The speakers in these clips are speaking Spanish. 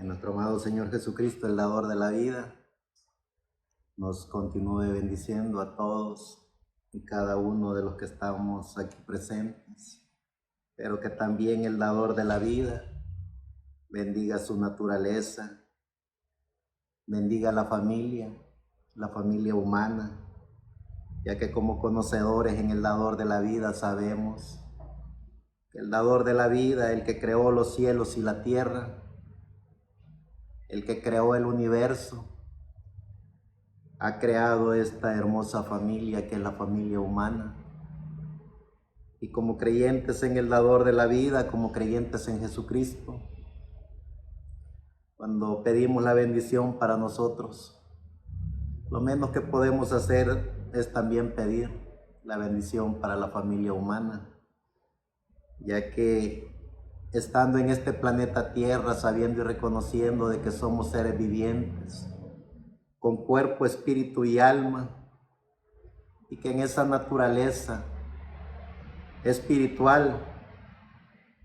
Que nuestro amado Señor Jesucristo, el dador de la vida, nos continúe bendiciendo a todos y cada uno de los que estamos aquí presentes, pero que también el dador de la vida bendiga su naturaleza, bendiga la familia humana, ya que como conocedores en el dador de la vida sabemos que el dador de la vida, el que creó los cielos y la tierra, el que creó el universo, ha creado esta hermosa familia que es la familia humana. Y como creyentes en el dador de la vida, como creyentes en Jesucristo, cuando pedimos la bendición para nosotros, lo menos que podemos hacer es también pedir la bendición para la familia humana, ya que estando en este planeta Tierra, sabiendo y reconociendo de que somos seres vivientes, con cuerpo, espíritu y alma, y que en esa naturaleza espiritual,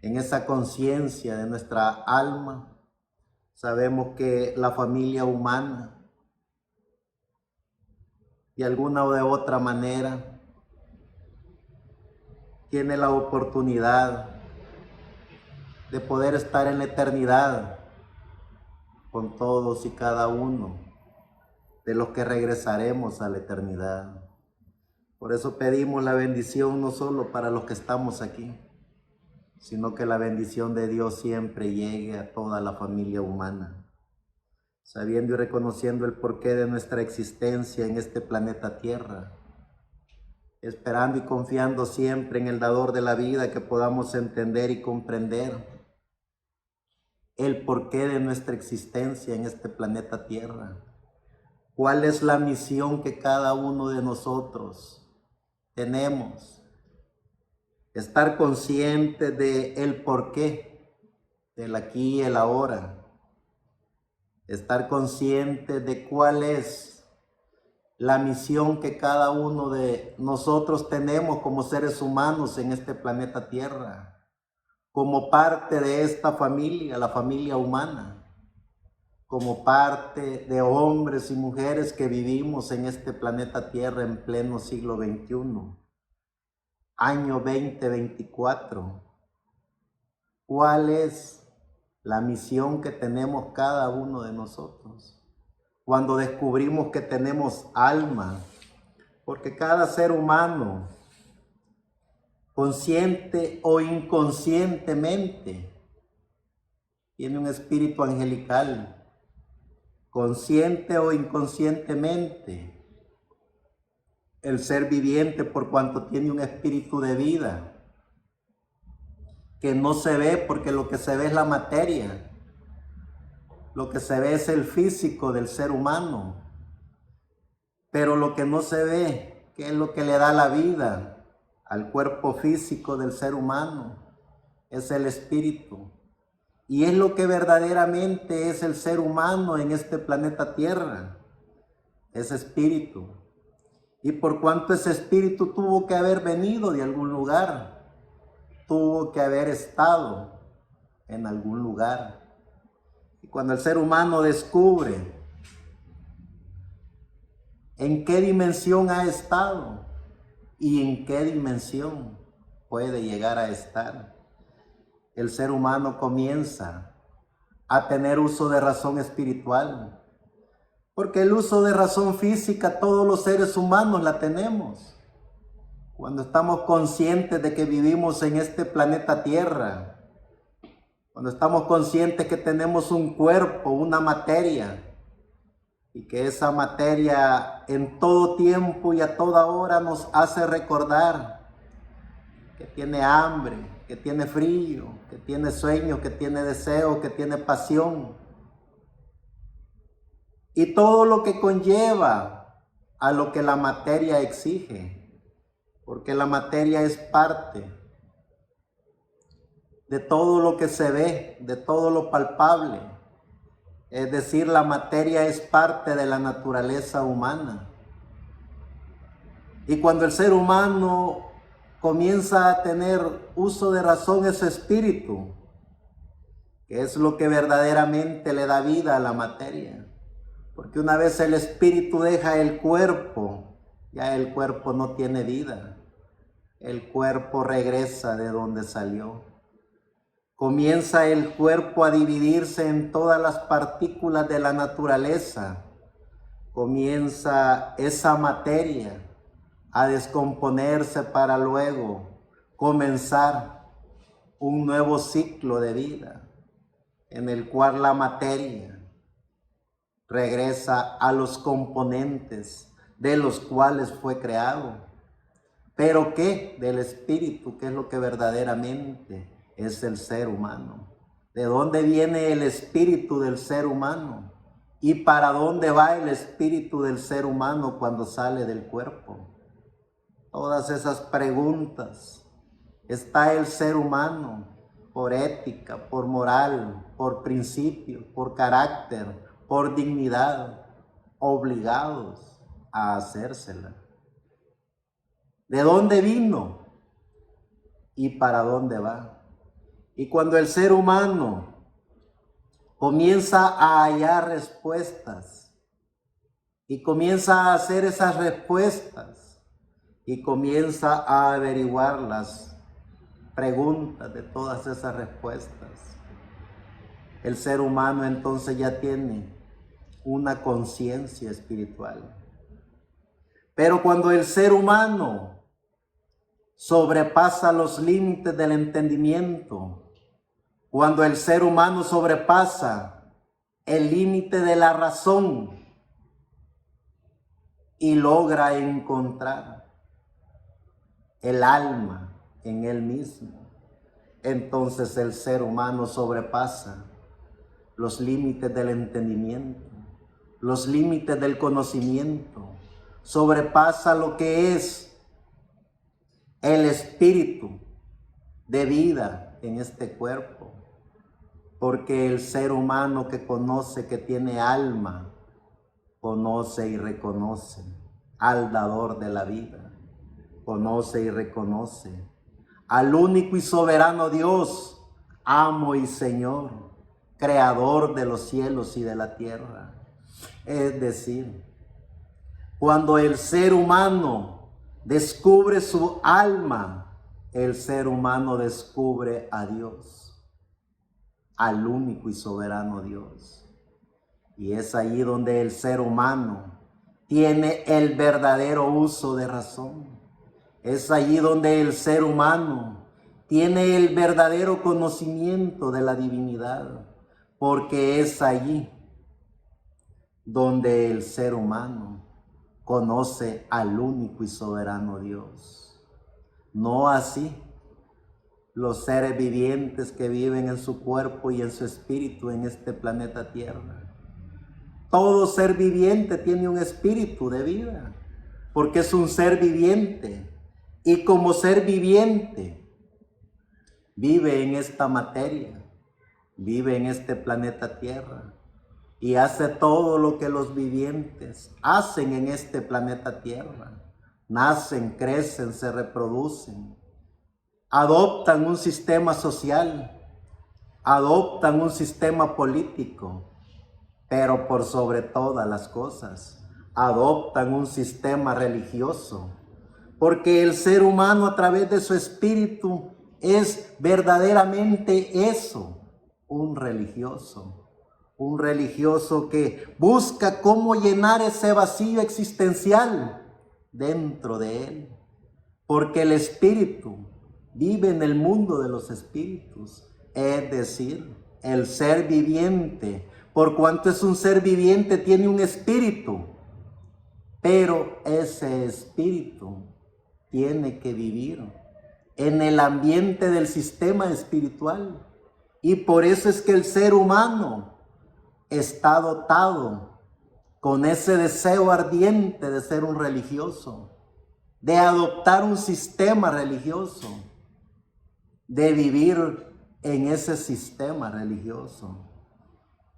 en esa conciencia de nuestra alma, sabemos que la familia humana, de alguna o de otra manera, tiene la oportunidad de poder estar en la eternidad con todos y cada uno de los que regresaremos a la eternidad. Por eso pedimos la bendición no solo para los que estamos aquí, sino que la bendición de Dios siempre llegue a toda la familia humana, sabiendo y reconociendo el porqué de nuestra existencia en este planeta Tierra, esperando y confiando siempre en el dador de la vida, que podamos entender y comprender el porqué de nuestra existencia en este planeta Tierra. ¿Cuál es la misión que cada uno de nosotros tenemos? Estar consciente de el porqué, del aquí y el ahora. Estar consciente de cuál es la misión que cada uno de nosotros tenemos como seres humanos en este planeta Tierra, como parte de esta familia, la familia humana, como parte de hombres y mujeres que vivimos en este planeta Tierra en pleno siglo XXI, año 2024. ¿Cuál es la misión que tenemos cada uno de nosotros? Cuando descubrimos que tenemos alma, porque cada ser humano, consciente o inconscientemente, tiene un espíritu angelical. Consciente o inconscientemente, el ser viviente, por cuanto tiene un espíritu de vida que no se ve, porque lo que se ve es la materia, lo que se ve es el físico del ser humano, pero lo que no se ve, que es lo que le da la vida al cuerpo físico del ser humano, es el espíritu. Y es lo que verdaderamente es el ser humano en este planeta Tierra, es espíritu. Y por cuanto ese espíritu tuvo que haber venido de algún lugar, tuvo que haber estado en algún lugar. Y cuando el ser humano descubre en qué dimensión ha estado y en qué dimensión puede llegar a estar, el ser humano comienza a tener uso de razón espiritual, porque el uso de razón física todos los seres humanos la tenemos. Cuando estamos conscientes de que vivimos en este planeta Tierra, cuando estamos conscientes que tenemos un cuerpo, una materia, y que esa materia en todo tiempo y a toda hora nos hace recordar que tiene hambre, que tiene frío, que tiene sueño, que tiene deseo, que tiene pasión. Y todo lo que conlleva a lo que la materia exige, porque la materia es parte de todo lo que se ve, de todo lo palpable. Es decir, la materia es parte de la naturaleza humana. Y cuando el ser humano comienza a tener uso de razón, ese espíritu que es lo que verdaderamente le da vida a la materia. Porque una vez el espíritu deja el cuerpo, ya el cuerpo no tiene vida. El cuerpo regresa de donde salió. Comienza el cuerpo a dividirse en todas las partículas de la naturaleza. Comienza esa materia a descomponerse para luego comenzar un nuevo ciclo de vida en el cual la materia regresa a los componentes de los cuales fue creado. ¿Pero qué? Del espíritu, que es lo que verdaderamente es el ser humano. ¿De dónde viene el espíritu del ser humano? ¿Y para dónde va el espíritu del ser humano cuando sale del cuerpo? Todas esas preguntas. Está el ser humano por ética, por moral, por principio, por carácter, por dignidad, obligados a hacérsela. ¿De dónde vino? ¿Y para dónde va? Y cuando el ser humano comienza a hallar respuestas y comienza a hacer esas respuestas y comienza a averiguar las preguntas de todas esas respuestas, el ser humano entonces ya tiene una conciencia espiritual. Pero cuando el ser humano sobrepasa los límites del entendimiento, cuando el ser humano sobrepasa el límite de la razón y logra encontrar el alma en él mismo, entonces el ser humano sobrepasa los límites del entendimiento, los límites del conocimiento, sobrepasa lo que es el espíritu de vida en este cuerpo, porque el ser humano que conoce que tiene alma, conoce y reconoce al dador de la vida, conoce y reconoce al único y soberano Dios, amo y Señor, creador de los cielos y de la tierra. Es decir, cuando el ser humano descubre su alma, el ser humano descubre a Dios, al único y soberano Dios. Y es allí donde el ser humano tiene el verdadero uso de razón. Es allí donde el ser humano tiene el verdadero conocimiento de la divinidad, porque es allí donde el ser humano conoce al único y soberano Dios. No así los seres vivientes que viven en su cuerpo y en su espíritu en este planeta Tierra. Todo ser viviente tiene un espíritu de vida, porque es un ser viviente. Y como ser viviente, vive en esta materia, vive en este planeta Tierra. Y hace todo lo que los vivientes hacen en este planeta Tierra. Nacen, crecen, se reproducen, adoptan un sistema social, adoptan un sistema político, pero por sobre todas las cosas, adoptan un sistema religioso, porque el ser humano a través de su espíritu es verdaderamente eso, un religioso que busca cómo llenar ese vacío existencial dentro de él, porque el espíritu vive en el mundo de los espíritus, es decir, el ser viviente, por cuanto es un ser viviente, tiene un espíritu, pero ese espíritu tiene que vivir en el ambiente del sistema espiritual, y por eso es que el ser humano está dotado con ese deseo ardiente de ser un religioso, de adoptar un sistema religioso, de vivir en ese sistema religioso.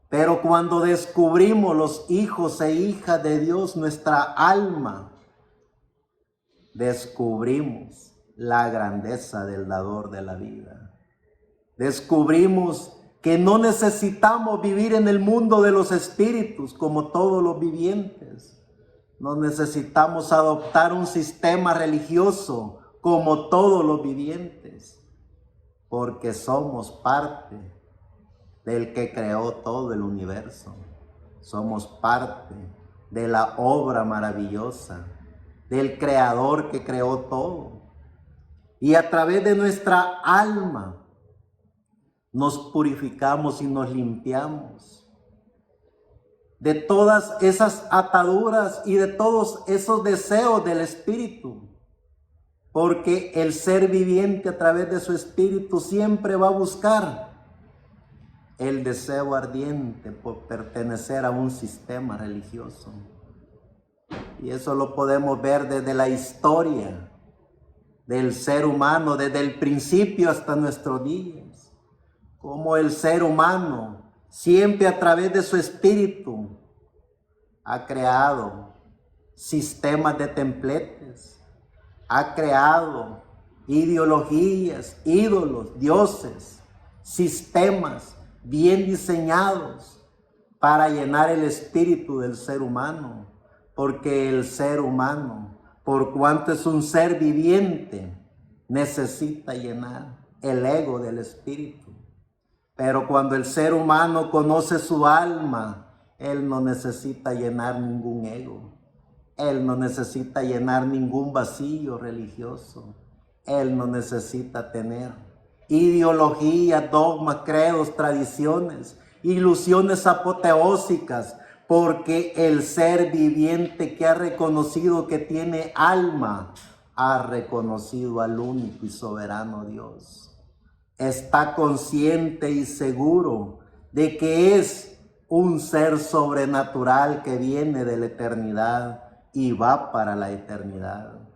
Pero cuando descubrimos los hijos e hijas de Dios, nuestra alma, descubrimos la grandeza del dador de la vida. Descubrimos que no necesitamos vivir en el mundo de los espíritus como todos los vivientes. No necesitamos adoptar un sistema religioso como todos los vivientes, porque somos parte del que creó todo el universo. Somos parte de la obra maravillosa del Creador que creó todo. Y a través de nuestra alma nos purificamos y nos limpiamos de todas esas ataduras y de todos esos deseos del espíritu. Porque el ser viviente a través de su espíritu siempre va a buscar el deseo ardiente por pertenecer a un sistema religioso. Y eso lo podemos ver desde la historia del ser humano, desde el principio hasta nuestros días. Como el ser humano siempre a través de su espíritu ha creado sistemas de templetes, ha creado ideologías, ídolos, dioses, sistemas bien diseñados para llenar el espíritu del ser humano, porque el ser humano, por cuanto es un ser viviente, necesita llenar el ego del espíritu. Pero cuando el ser humano conoce su alma, él no necesita llenar ningún ego. Él no necesita llenar ningún vacío religioso. Él no necesita tener ideologías, dogmas, credos, tradiciones, ilusiones apoteósicas, porque el ser viviente que ha reconocido que tiene alma, ha reconocido al único y soberano Dios. Está consciente y seguro de que es un ser sobrenatural que viene de la eternidad y va para la eternidad.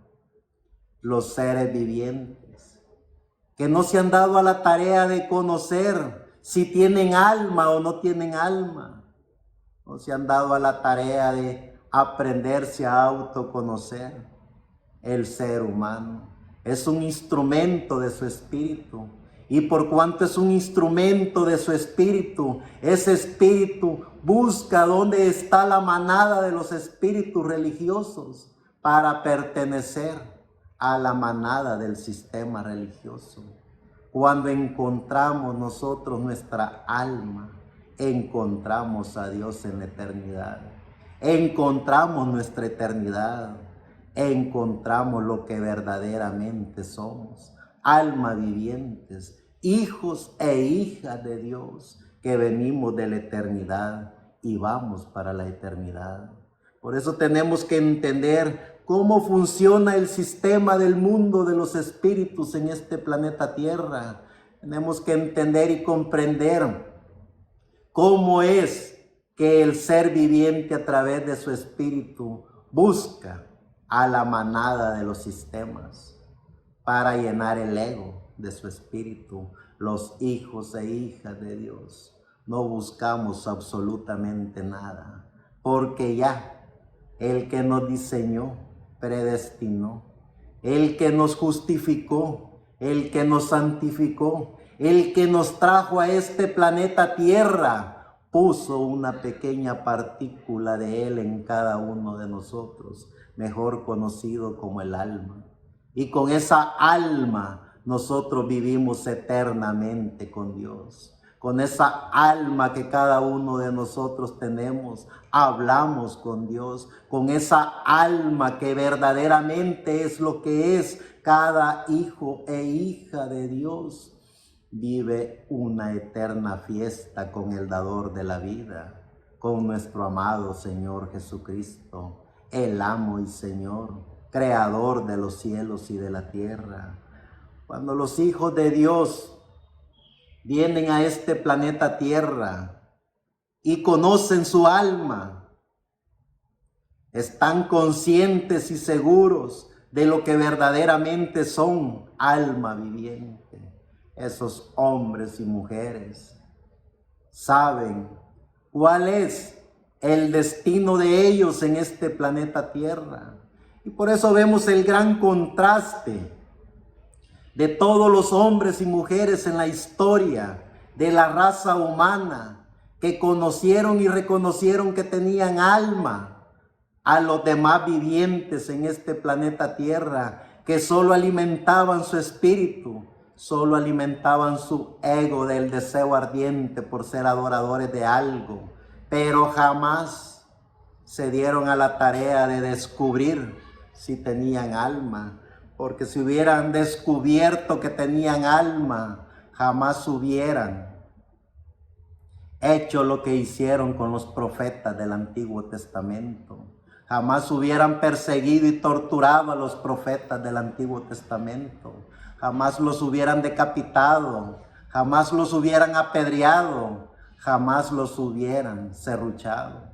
Los seres vivientes que no se han dado a la tarea de conocer si tienen alma o no tienen alma, no se han dado a la tarea de aprenderse a autoconocer. El ser humano es un instrumento de su espíritu, y por cuanto es un instrumento de su espíritu, ese espíritu busca dónde está la manada de los espíritus religiosos para pertenecer a la manada del sistema religioso. Cuando encontramos nosotros nuestra alma, encontramos a Dios en la eternidad, encontramos nuestra eternidad, encontramos lo que verdaderamente somos, almas vivientes, hijos e hijas de Dios, que venimos de la eternidad y vamos para la eternidad. Por eso tenemos que entender cómo funciona el sistema del mundo de los espíritus en este planeta Tierra. Tenemos que entender y comprender cómo es que el ser viviente a través de su espíritu busca a la manada de los sistemas para llenar el ego de su espíritu. Los hijos e hijas de Dios no buscamos absolutamente nada, porque ya el que nos diseñó, predestinó, el que nos justificó, el que nos santificó, el que nos trajo a este planeta Tierra, puso una pequeña partícula de Él en cada uno de nosotros, mejor conocido como el alma. Y con esa alma nosotros vivimos eternamente con Dios. Con esa alma que cada uno de nosotros tenemos, hablamos con Dios. Con esa alma que verdaderamente es lo que es cada hijo e hija de Dios, vive una eterna fiesta con el dador de la vida, con nuestro amado Señor Jesucristo, el amo y Señor, creador de los cielos y de la tierra. Cuando los hijos de Dios vienen a este planeta Tierra y conocen su alma, están conscientes y seguros de lo que verdaderamente son, alma viviente. Esos hombres y mujeres saben cuál es el destino de ellos en este planeta Tierra. Y por eso vemos el gran contraste de todos los hombres y mujeres en la historia de la raza humana, que conocieron y reconocieron que tenían alma, a los demás vivientes en este planeta Tierra, que solo alimentaban su espíritu, solo alimentaban su ego del deseo ardiente por ser adoradores de algo, pero jamás se dieron a la tarea de descubrir si tenían alma, porque si hubieran descubierto que tenían alma, jamás hubieran hecho lo que hicieron con los profetas del Antiguo Testamento. Jamás hubieran perseguido y torturado a los profetas del Antiguo Testamento. Jamás los hubieran decapitado, jamás los hubieran apedreado, jamás los hubieran serruchado.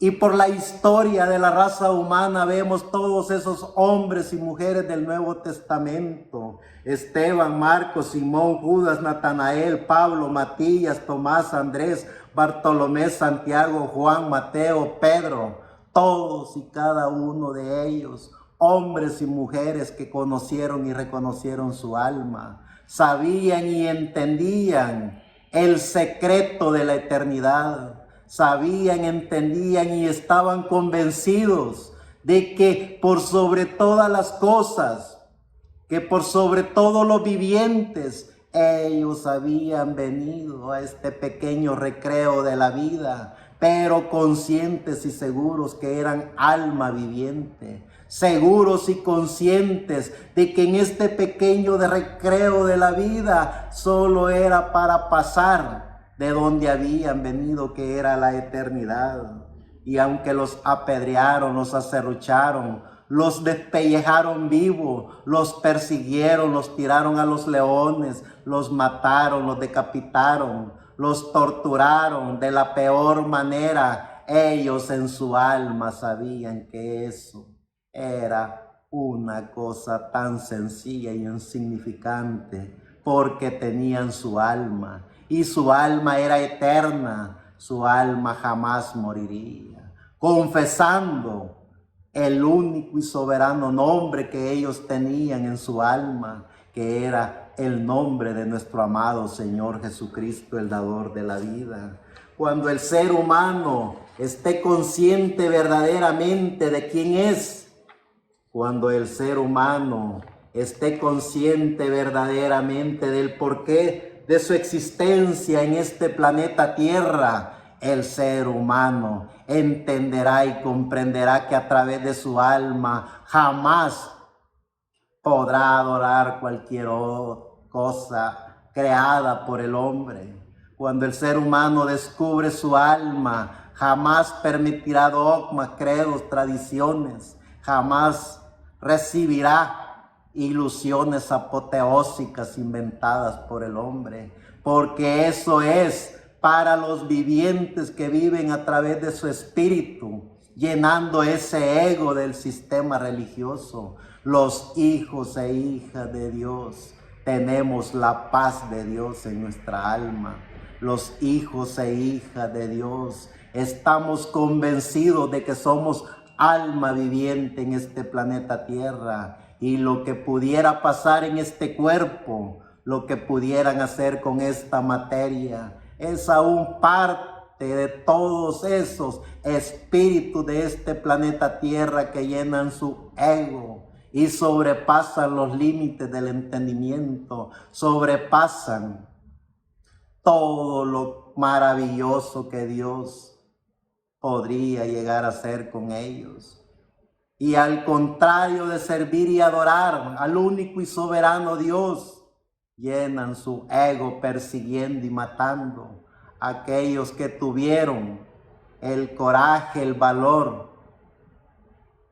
Y por la historia de la raza humana vemos todos esos hombres y mujeres del Nuevo Testamento: Esteban, Marcos, Simón, Judas, Natanael, Pablo, Matías, Tomás, Andrés, Bartolomé, Santiago, Juan, Mateo, Pedro. Todos y cada uno de ellos, hombres y mujeres que conocieron y reconocieron su alma, sabían y entendían el secreto de la eternidad. Sabían, entendían y estaban convencidos de que por sobre todas las cosas, que por sobre todos los vivientes, ellos habían venido a este pequeño recreo de la vida, pero conscientes y seguros que eran alma viviente, seguros y conscientes de que en este pequeño recreo de la vida solo era para pasar de donde habían venido, que era la eternidad. Y aunque los apedrearon, los aserrucharon, los despellejaron vivos, los persiguieron, los tiraron a los leones, los mataron, los decapitaron, los torturaron de la peor manera, ellos en su alma sabían que eso era una cosa tan sencilla y insignificante, porque tenían su alma. Y su alma era eterna, su alma jamás moriría, confesando el único y soberano nombre que ellos tenían en su alma, que era el nombre de nuestro amado Señor Jesucristo, el dador de la vida. Cuando el ser humano esté consciente verdaderamente de quién es, cuando el ser humano esté consciente verdaderamente del porqué de su existencia en este planeta Tierra, el ser humano entenderá y comprenderá que a través de su alma jamás podrá adorar cualquier cosa creada por el hombre. Cuando el ser humano descubre su alma, jamás permitirá dogmas, credos, tradiciones, jamás recibirá ilusiones apoteósicas inventadas por el hombre, porque eso es para los vivientes que viven a través de su espíritu, llenando ese ego del sistema religioso. Los hijos e hijas de Dios tenemos la paz de Dios en nuestra alma. Los hijos e hijas de Dios estamos convencidos de que somos alma viviente en este planeta Tierra, y lo que pudiera pasar en este cuerpo, lo que pudieran hacer con esta materia, es aún parte de todos esos espíritus de este planeta Tierra que llenan su ego y sobrepasan los límites del entendimiento, sobrepasan todo lo maravilloso que Dios podría llegar a hacer con ellos. Y al contrario de servir y adorar al único y soberano Dios, llenan su ego persiguiendo y matando a aquellos que tuvieron el coraje, el valor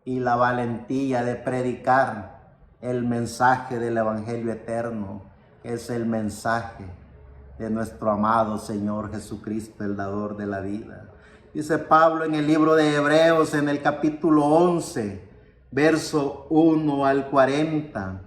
y la valentía de predicar el mensaje del Evangelio eterno, que es el mensaje de nuestro amado Señor Jesucristo, el dador de la vida. Dice Pablo en el libro de Hebreos, en el capítulo 11, verso 1 al 40.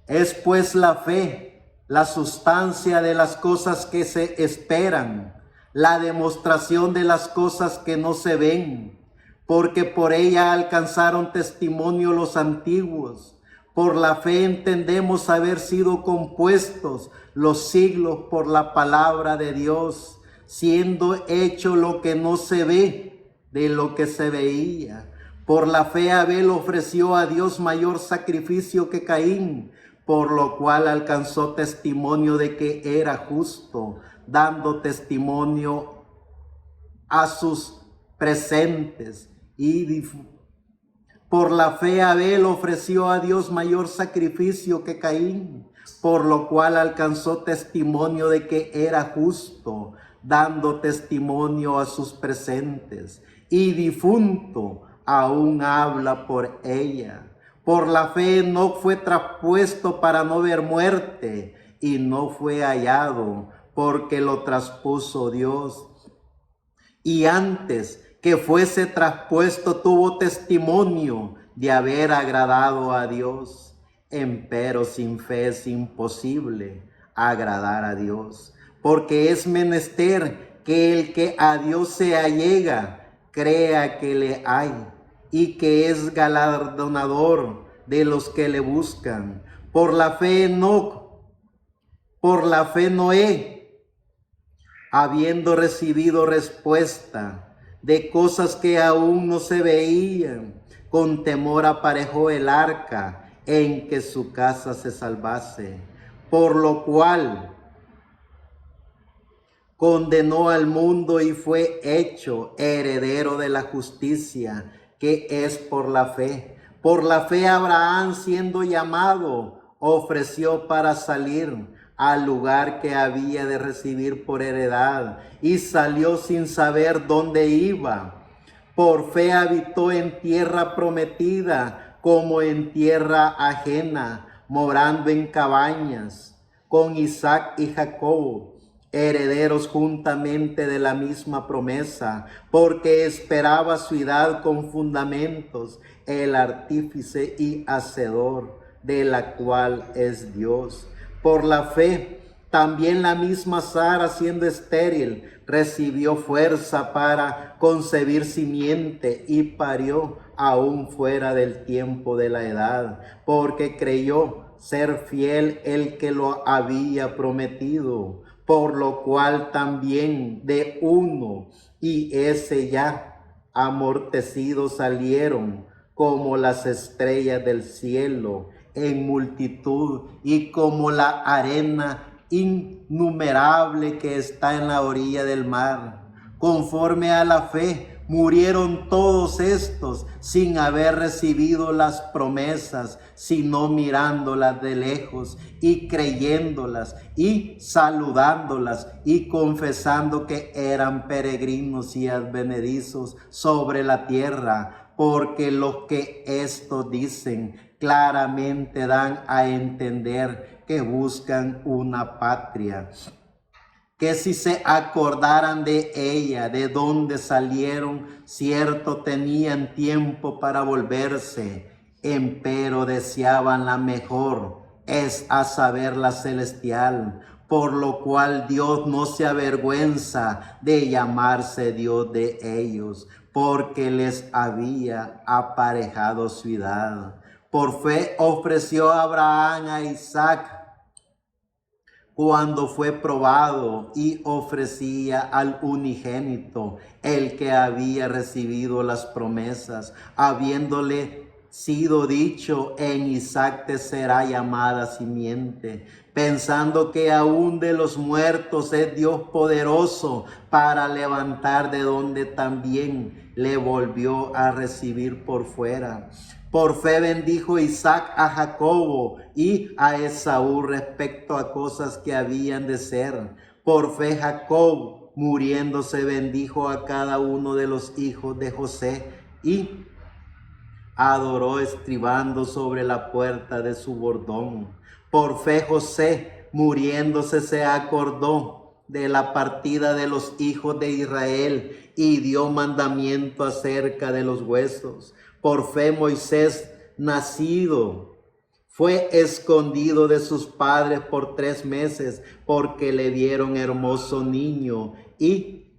Es pues la fe, la sustancia de las cosas que se esperan, la demostración de las cosas que no se ven, porque por ella alcanzaron testimonio los antiguos. Por la fe entendemos haber sido compuestos los siglos por la palabra de Dios, siendo hecho lo que no se ve de lo que se veía. Por la fe Abel ofreció a Dios mayor sacrificio que Caín, por lo cual alcanzó testimonio de que era justo, dando testimonio a sus presentes. Por la fe Abel ofreció a Dios mayor sacrificio que Caín, por lo cual alcanzó testimonio de que era justo, dando testimonio a sus presentes, y difunto aún habla por ella. Por la fe Enoc fue traspuesto para no ver muerte, y no fue hallado, porque lo traspuso Dios. Y antes que fuese traspuesto tuvo testimonio de haber agradado a Dios. Empero sin fe es imposible agradar a Dios, porque es menester que el que a Dios se allega crea que le hay y que es galardonador de los que le buscan. Por la fe Enoc, por la fe Noé, habiendo recibido respuesta de cosas que aún no se veían, con temor aparejó el arca en que su casa se salvase, por lo cual condenó al mundo y fue hecho heredero de la justicia, que es por la fe. Por la fe Abraham, siendo llamado, ofreció para salir al lugar que había de recibir por heredad, y salió sin saber dónde iba. Por fe habitó en tierra prometida, como en tierra ajena, morando en cabañas, con Isaac y Jacob, herederos juntamente de la misma promesa, porque esperaba ciudad con fundamentos, el artífice y hacedor, de la cual es Dios. Por la fe, también la misma Sara, siendo estéril, recibió fuerza para concebir simiente y parió aún fuera del tiempo de la edad, porque creyó ser fiel el que lo había prometido, por lo cual también de uno y ese ya amortecido salieron como las estrellas del cielo en multitud y como la arena innumerable que está en la orilla del mar. Conforme a la fe, murieron todos estos sin haber recibido las promesas, sino mirándolas de lejos y creyéndolas y saludándolas y confesando que eran peregrinos y advenedizos sobre la tierra, porque los que esto dicen claramente dan a entender que buscan una patria, que si se acordaran de ella, de donde salieron, cierto tenían tiempo para volverse, empero deseaban la mejor, es a saber la celestial, por lo cual Dios no se avergüenza de llamarse Dios de ellos, porque les había aparejado ciudad. Por fe ofreció Abraham a Isaac cuando fue probado y ofrecía al unigénito, el que había recibido las promesas, habiéndole sido dicho: en Isaac te será llamada simiente, pensando que aún de los muertos es Dios poderoso para levantar, de donde también le volvió a recibir por fuera. Por fe bendijo Isaac a Jacobo y a Esaú respecto a cosas que habían de ser. Por fe Jacob, muriéndose, bendijo a cada uno de los hijos de José y adoró estribando sobre la puerta de su bordón. Por fe José, muriéndose, se acordó de la partida de los hijos de Israel y dio mandamiento acerca de los huesos. Por fe Moisés, nacido, fue escondido de sus padres por 3 meses, porque le vieron hermoso niño y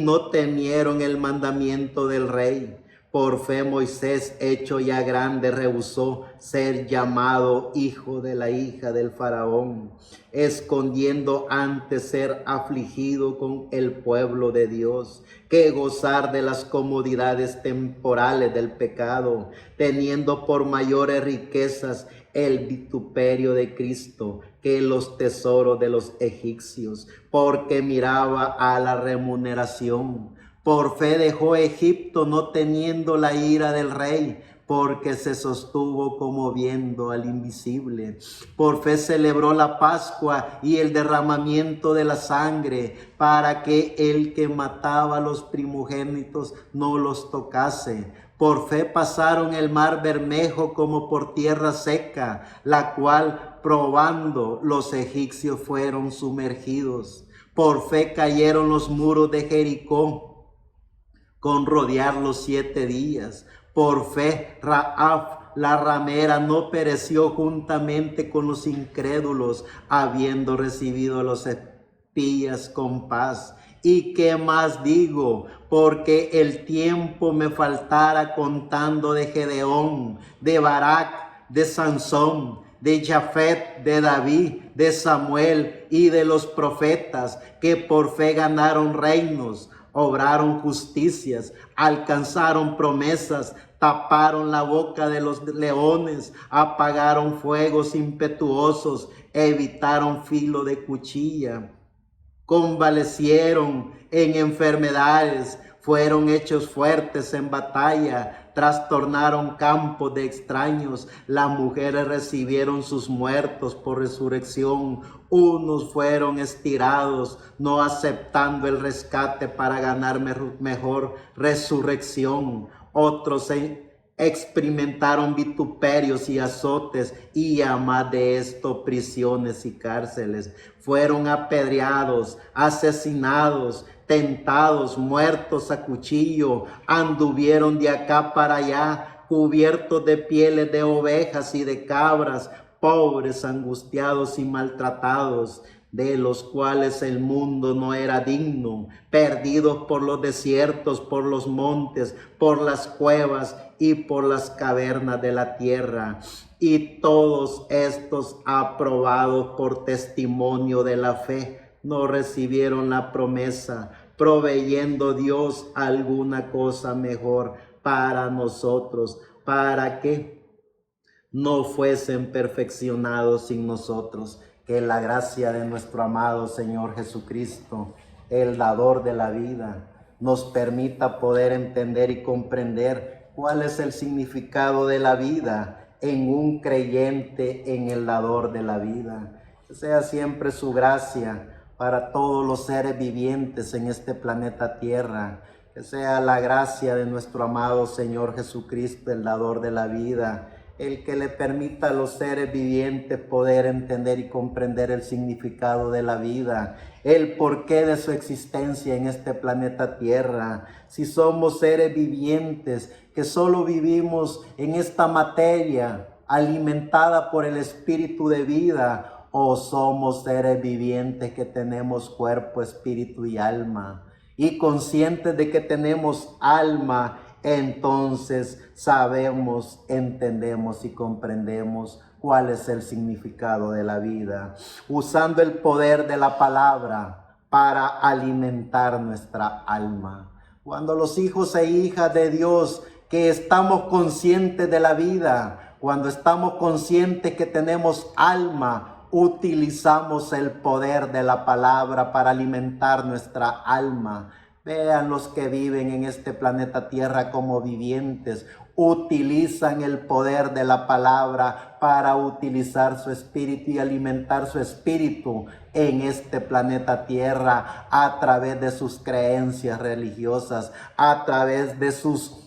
no temieron el mandamiento del rey. Por fe Moisés, hecho ya grande, rehusó ser llamado hijo de la hija del faraón, escondiendo antes ser afligido con el pueblo de Dios, que gozar de las comodidades temporales del pecado, teniendo por mayores riquezas el vituperio de Cristo que los tesoros de los egipcios, porque miraba a la remuneración. Por fe dejó Egipto, no teniendo la ira del rey, porque se sostuvo como viendo al invisible. Por fe celebró la Pascua y el derramamiento de la sangre, para que el que mataba a los primogénitos no los tocase. Por fe pasaron el mar Bermejo como por tierra seca, la cual probando los egipcios fueron sumergidos. Por fe cayeron los muros de Jericó, con rodearlos 7 días. Por fe, Rahab, la ramera, no pereció juntamente con los incrédulos, habiendo recibido a los espías con paz. ¿Y qué más digo? Porque el tiempo me faltara contando de Gedeón, de Barak, de Sansón, de Jafet, de David, de Samuel y de los profetas, que por fe ganaron reinos, obraron justicias, alcanzaron promesas, taparon la boca de los leones, apagaron fuegos impetuosos, evitaron filo de cuchilla, convalecieron en enfermedades, fueron hechos fuertes en batalla, trastornaron campos de extraños, las mujeres recibieron sus muertos por resurrección, unos fueron estirados, no aceptando el rescate para ganar mejor resurrección, otros experimentaron vituperios y azotes, y a más de esto prisiones y cárceles. Fueron apedreados, asesinados, tentados, muertos a cuchillo, anduvieron de acá para allá, cubiertos de pieles de ovejas y de cabras, pobres, angustiados y maltratados, de los cuales el mundo no era digno, perdidos por los desiertos, por los montes, por las cuevas y por las cavernas de la tierra. Y todos estos, aprobados por testimonio de la fe, no recibieron la promesa, proveyendo Dios alguna cosa mejor para nosotros, para que no fuesen perfeccionados sin nosotros. Que la gracia de nuestro amado Señor Jesucristo, el dador de la vida, nos permita poder entender y comprender cuál es el significado de la vida en un creyente en el dador de la vida. Que sea siempre su gracia para todos los seres vivientes en este planeta Tierra. Que sea la gracia de nuestro amado Señor Jesucristo, el dador de la vida, el que le permita a los seres vivientes poder entender y comprender el significado de la vida, el porqué de su existencia en este planeta Tierra. Si somos seres vivientes que solo vivimos en esta materia alimentada por el espíritu de vida, o somos seres vivientes que tenemos cuerpo, espíritu y alma, y conscientes de que tenemos alma, entonces sabemos, entendemos y comprendemos cuál es el significado de la vida, usando el poder de la palabra para alimentar nuestra alma. Cuando los hijos e hijas de Dios que estamos conscientes de la vida, cuando estamos conscientes que tenemos alma, utilizamos el poder de la palabra para alimentar nuestra alma. Vean los que viven en este planeta Tierra como vivientes, utilizan el poder de la palabra para utilizar su espíritu y alimentar su espíritu en este planeta Tierra a través de sus creencias religiosas, a través de sus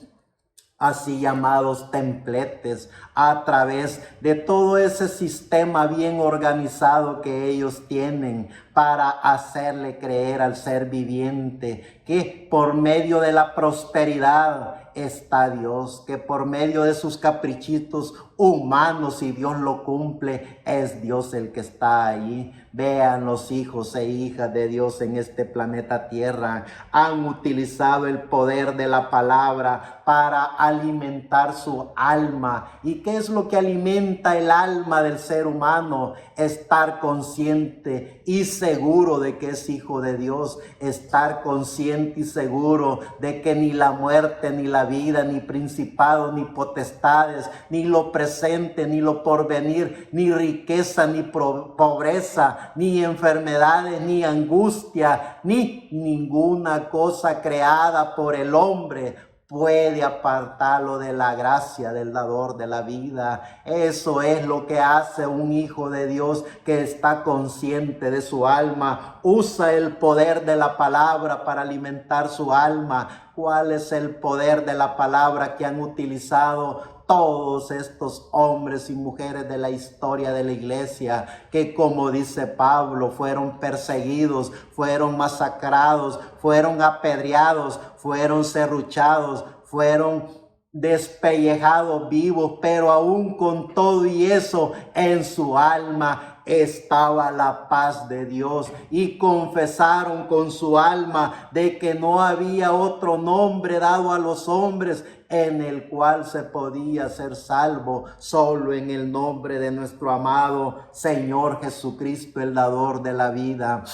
así llamados templetes, a través de todo ese sistema bien organizado que ellos tienen para hacerle creer al ser viviente que por medio de la prosperidad está Dios, que por medio de sus caprichitos humanos, si Dios lo cumple, es Dios el que está ahí. Vean, los hijos e hijas de Dios en este planeta Tierra han utilizado el poder de la palabra para alimentar su alma. ¿Y qué es lo que alimenta el alma del ser humano? Estar consciente y seguro de que es hijo de Dios, estar consciente y seguro de que ni la muerte, ni la vida, ni principados, ni potestades, ni lo presente, ni lo porvenir, ni riqueza, ni pobreza, ni enfermedades, ni angustia, ni ninguna cosa creada por el hombre puede apartarlo de la gracia del dador de la vida. Eso es lo que hace un hijo de Dios que está consciente de su alma. Usa el poder de la palabra para alimentar su alma. ¿Cuál es el poder de la palabra que han utilizado todos estos hombres y mujeres de la historia de la iglesia, que como dice Pablo, fueron perseguidos, fueron masacrados, fueron apedreados, fueron serruchados, fueron despellejados vivos, pero aún con todo y eso en su alma estaba la paz de Dios, y confesaron con su alma de que no había otro nombre dado a los hombres en el cual se podía ser salvo, solo en el nombre de nuestro amado Señor Jesucristo, el dador de la vida.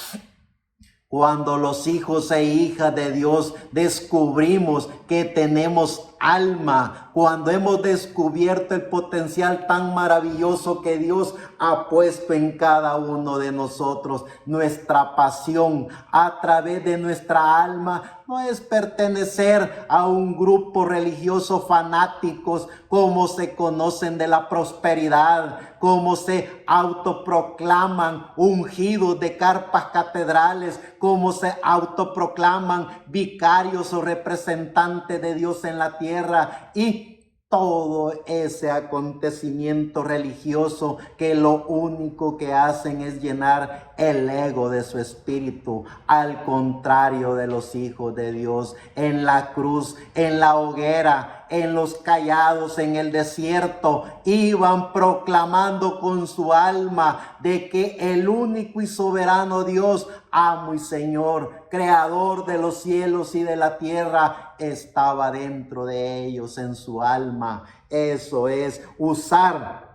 Cuando los hijos e hijas de Dios descubrimos que tenemos alma, cuando hemos descubierto el potencial tan maravilloso que Dios ha puesto en cada uno de nosotros, nuestra pasión a través de nuestra alma no es pertenecer a un grupo religioso fanáticos como se conocen de la prosperidad, como se autoproclaman ungidos de carpas catedrales, como se autoproclaman vicarios o representantes de Dios en la tierra, y todo ese acontecimiento religioso que lo único que hacen es llenar el ego de su espíritu, al contrario de los hijos de Dios. En la cruz, en la hoguera, en los callados, en el desierto, iban proclamando con su alma de que el único y soberano Dios, amo y Señor, creador de los cielos y de la tierra, estaba dentro de ellos en su alma. Eso es usar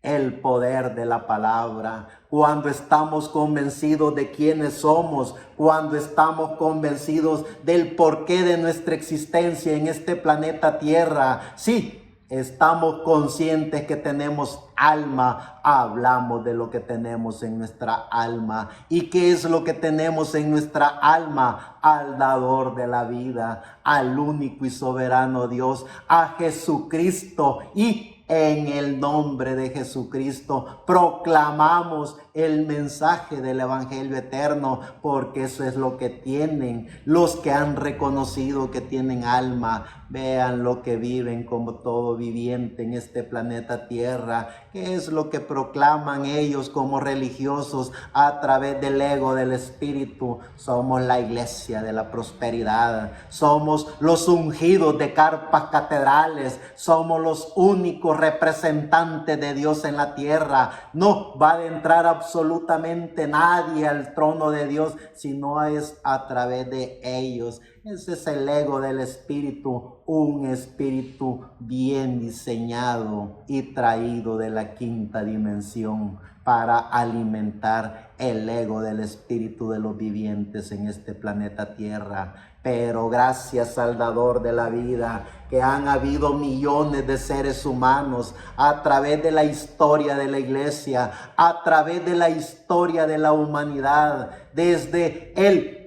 el poder de la palabra. Cuando estamos convencidos de quiénes somos, cuando estamos convencidos del porqué de nuestra existencia en este planeta Tierra, sí, estamos conscientes que tenemos alma, hablamos de lo que tenemos en nuestra alma. ¿Y qué es lo que tenemos en nuestra alma? Al dador de la vida, al único y soberano Dios, a Jesucristo. Y en el nombre de Jesucristo proclamamos el mensaje del Evangelio eterno, porque eso es lo que tienen los que han reconocido que tienen alma. Vean lo que viven como todo viviente en este planeta Tierra. ¿Qué es lo que proclaman ellos como religiosos a través del ego del espíritu? Somos la iglesia de la prosperidad, somos los ungidos de carpas catedrales, somos los únicos representantes de Dios en la tierra. No va a entrar absolutamente nadie al trono de Dios si no es a través de ellos. Ese es el ego del espíritu, un espíritu bien diseñado y traído de la quinta dimensión para alimentar el ego del espíritu de los vivientes en este planeta Tierra. Pero gracias al dador de la vida, que han habido millones de seres humanos a través de la historia de la iglesia, a través de la historia de la humanidad, desde el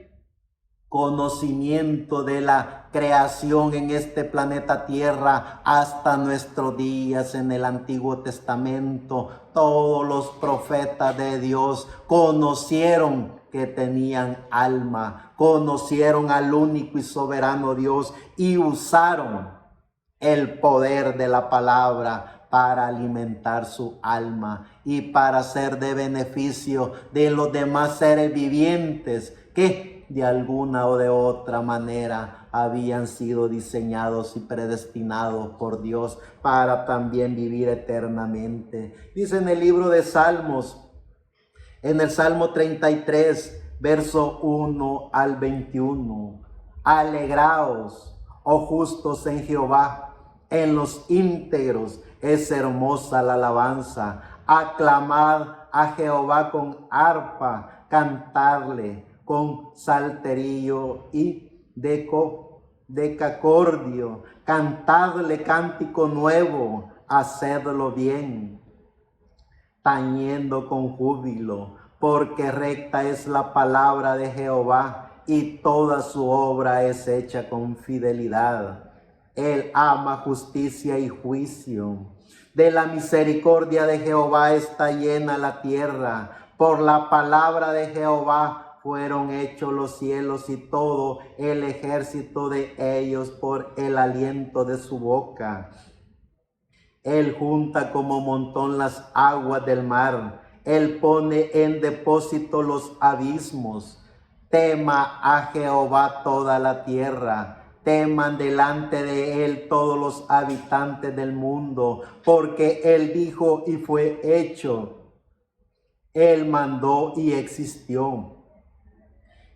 conocimiento de la creación en este planeta Tierra hasta nuestros días en el Antiguo Testamento. Todos los profetas de Dios conocieron que tenían alma, conocieron al único y soberano Dios y usaron el poder de la palabra para alimentar su alma y para ser de beneficio de los demás seres vivientes que de alguna o de otra manera habían sido diseñados y predestinados por Dios para también vivir eternamente. Dice en el libro de Salmos, en el Salmo 33, verso 1 al 21, alegraos, oh justos en Jehová, en los íntegros es hermosa la alabanza. Aclamad a Jehová con arpa, cantarle con salterio y decacordio, cantadle cántico nuevo, hacedlo bien, tañendo con júbilo, porque recta es la palabra de Jehová y toda su obra es hecha con fidelidad. Él ama justicia y juicio. De la misericordia de Jehová está llena la tierra. Por la palabra de Jehová fueron hechos los cielos y todo el ejército de ellos por el aliento de su boca. Él junta como montón las aguas del mar. Él pone en depósito los abismos. Tema a Jehová toda la tierra. Teman delante de él todos los habitantes del mundo, porque él dijo y fue hecho. Él mandó y existió.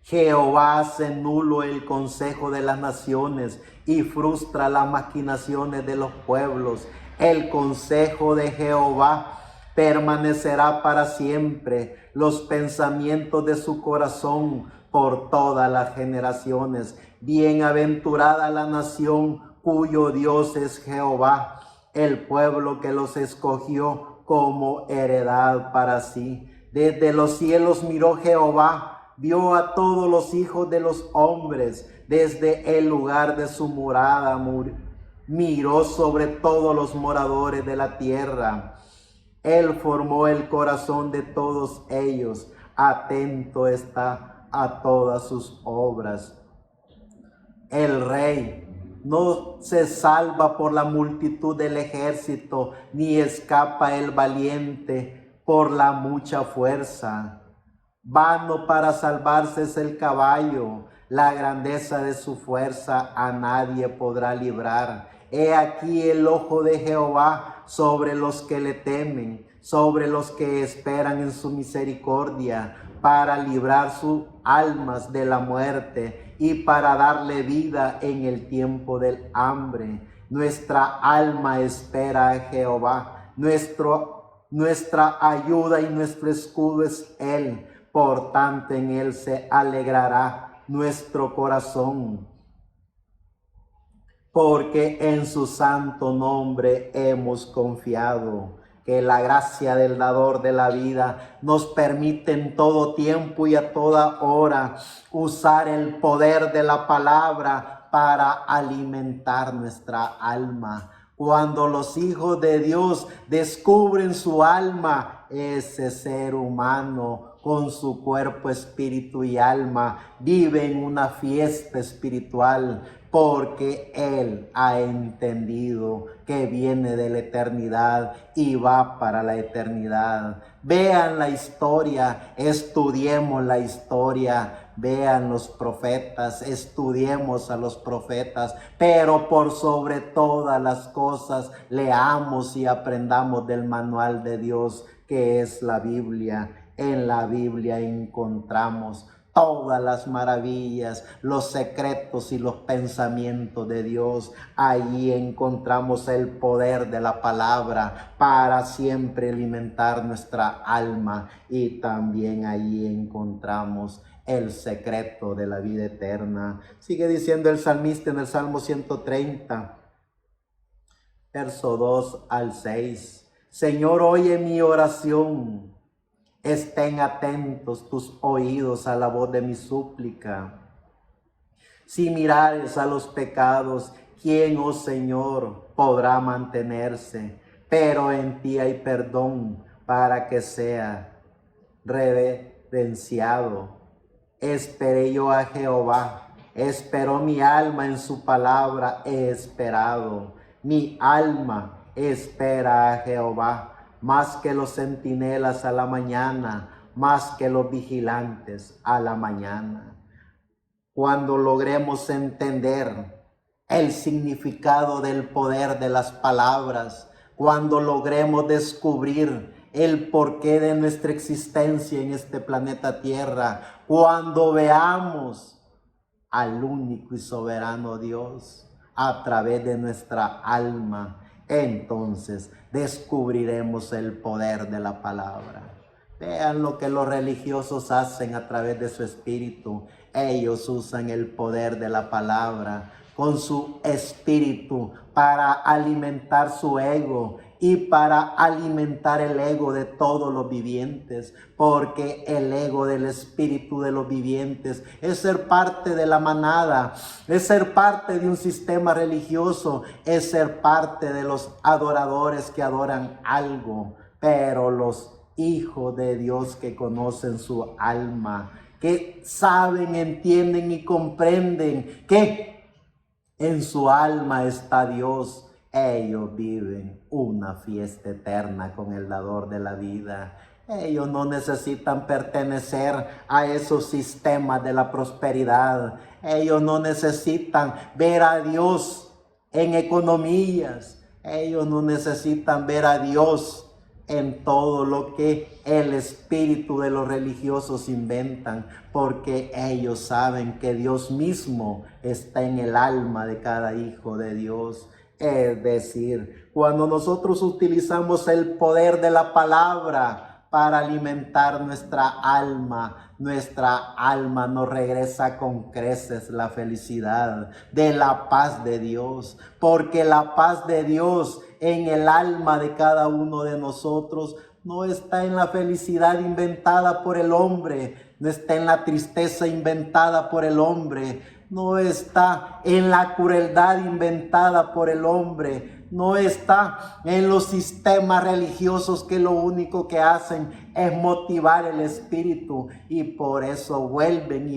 Jehová hace nulo el consejo de las naciones y frustra las maquinaciones de los pueblos. El consejo de Jehová permanecerá para siempre, los pensamientos de su corazón por todas las generaciones. Bienaventurada la nación cuyo Dios es Jehová, el pueblo que los escogió como heredad para sí. Desde los cielos miró Jehová, vio a todos los hijos de los hombres, desde el lugar de su morada miró sobre todos los moradores de la tierra. Él formó el corazón de todos ellos, atento está a todas sus obras. El rey no se salva por la multitud del ejército, ni escapa el valiente por la mucha fuerza. Vano para salvarse es el caballo, la grandeza de su fuerza a nadie podrá librar. He aquí el ojo de Jehová sobre los que le temen, sobre los que esperan en su misericordia, para librar sus almas de la muerte y para darle vida en el tiempo del hambre. Nuestra alma espera a Jehová, nuestra ayuda y nuestro escudo es Él. Por tanto, en Él se alegrará nuestro corazón, porque en su santo nombre hemos confiado. Que la gracia del dador de la vida nos permite en todo tiempo y a toda hora usar el poder de la palabra para alimentar nuestra alma. Cuando los hijos de Dios descubren su alma, ese ser humano con su cuerpo, espíritu y alma vive en una fiesta espiritual, porque Él ha entendido que viene de la eternidad y va para la eternidad. Vean la historia, estudiemos la historia, vean los profetas, estudiemos a los profetas, pero por sobre todas las cosas, leamos y aprendamos del manual de Dios, que es la Biblia. En la Biblia encontramos todas las maravillas, los secretos y los pensamientos de Dios. Allí encontramos el poder de la palabra para siempre alimentar nuestra alma, y también allí encontramos el secreto de la vida eterna. Sigue diciendo el salmista en el Salmo 130, verso 2 al 6. Señor, oye mi oración. Estén atentos tus oídos a la voz de mi súplica. Si mirares a los pecados, ¿quién, oh Señor, podrá mantenerse? Pero en ti hay perdón para que sea reverenciado. Esperé yo a Jehová, esperó mi alma, en su palabra he esperado. Mi alma espera a Jehová, más que los centinelas a la mañana, más que los vigilantes a la mañana. Cuando logremos entender el significado del poder de las palabras, cuando logremos descubrir el porqué de nuestra existencia en este planeta Tierra, cuando veamos al único y soberano Dios a través de nuestra alma, entonces descubriremos el poder de la palabra. Vean lo que los religiosos hacen a través de su espíritu. Ellos usan el poder de la palabra con su espíritu para alimentar su ego y para alimentar el ego de todos los vivientes, porque el ego del espíritu de los vivientes es ser parte de la manada, es ser parte de un sistema religioso, es ser parte de los adoradores que adoran algo, pero los hijos de Dios que conocen su alma, que saben, entienden y comprenden que en su alma está Dios, ellos viven una fiesta eterna con el dador de la vida. Ellos no necesitan pertenecer a esos sistemas de la prosperidad. Ellos no necesitan ver a Dios en economías. Ellos no necesitan ver a Dios en todo lo que el espíritu de los religiosos inventan, porque ellos saben que Dios mismo está en el alma de cada hijo de Dios. Es decir, cuando nosotros utilizamos el poder de la palabra para alimentar nuestra alma nos regresa con creces la felicidad de la paz de Dios, porque la paz de Dios en el alma de cada uno de nosotros no está en la felicidad inventada por el hombre, no está en la tristeza inventada por el hombre, no está en la crueldad inventada por el hombre, no está en los sistemas religiosos que lo único que hacen es motivar el espíritu, y por eso vuelven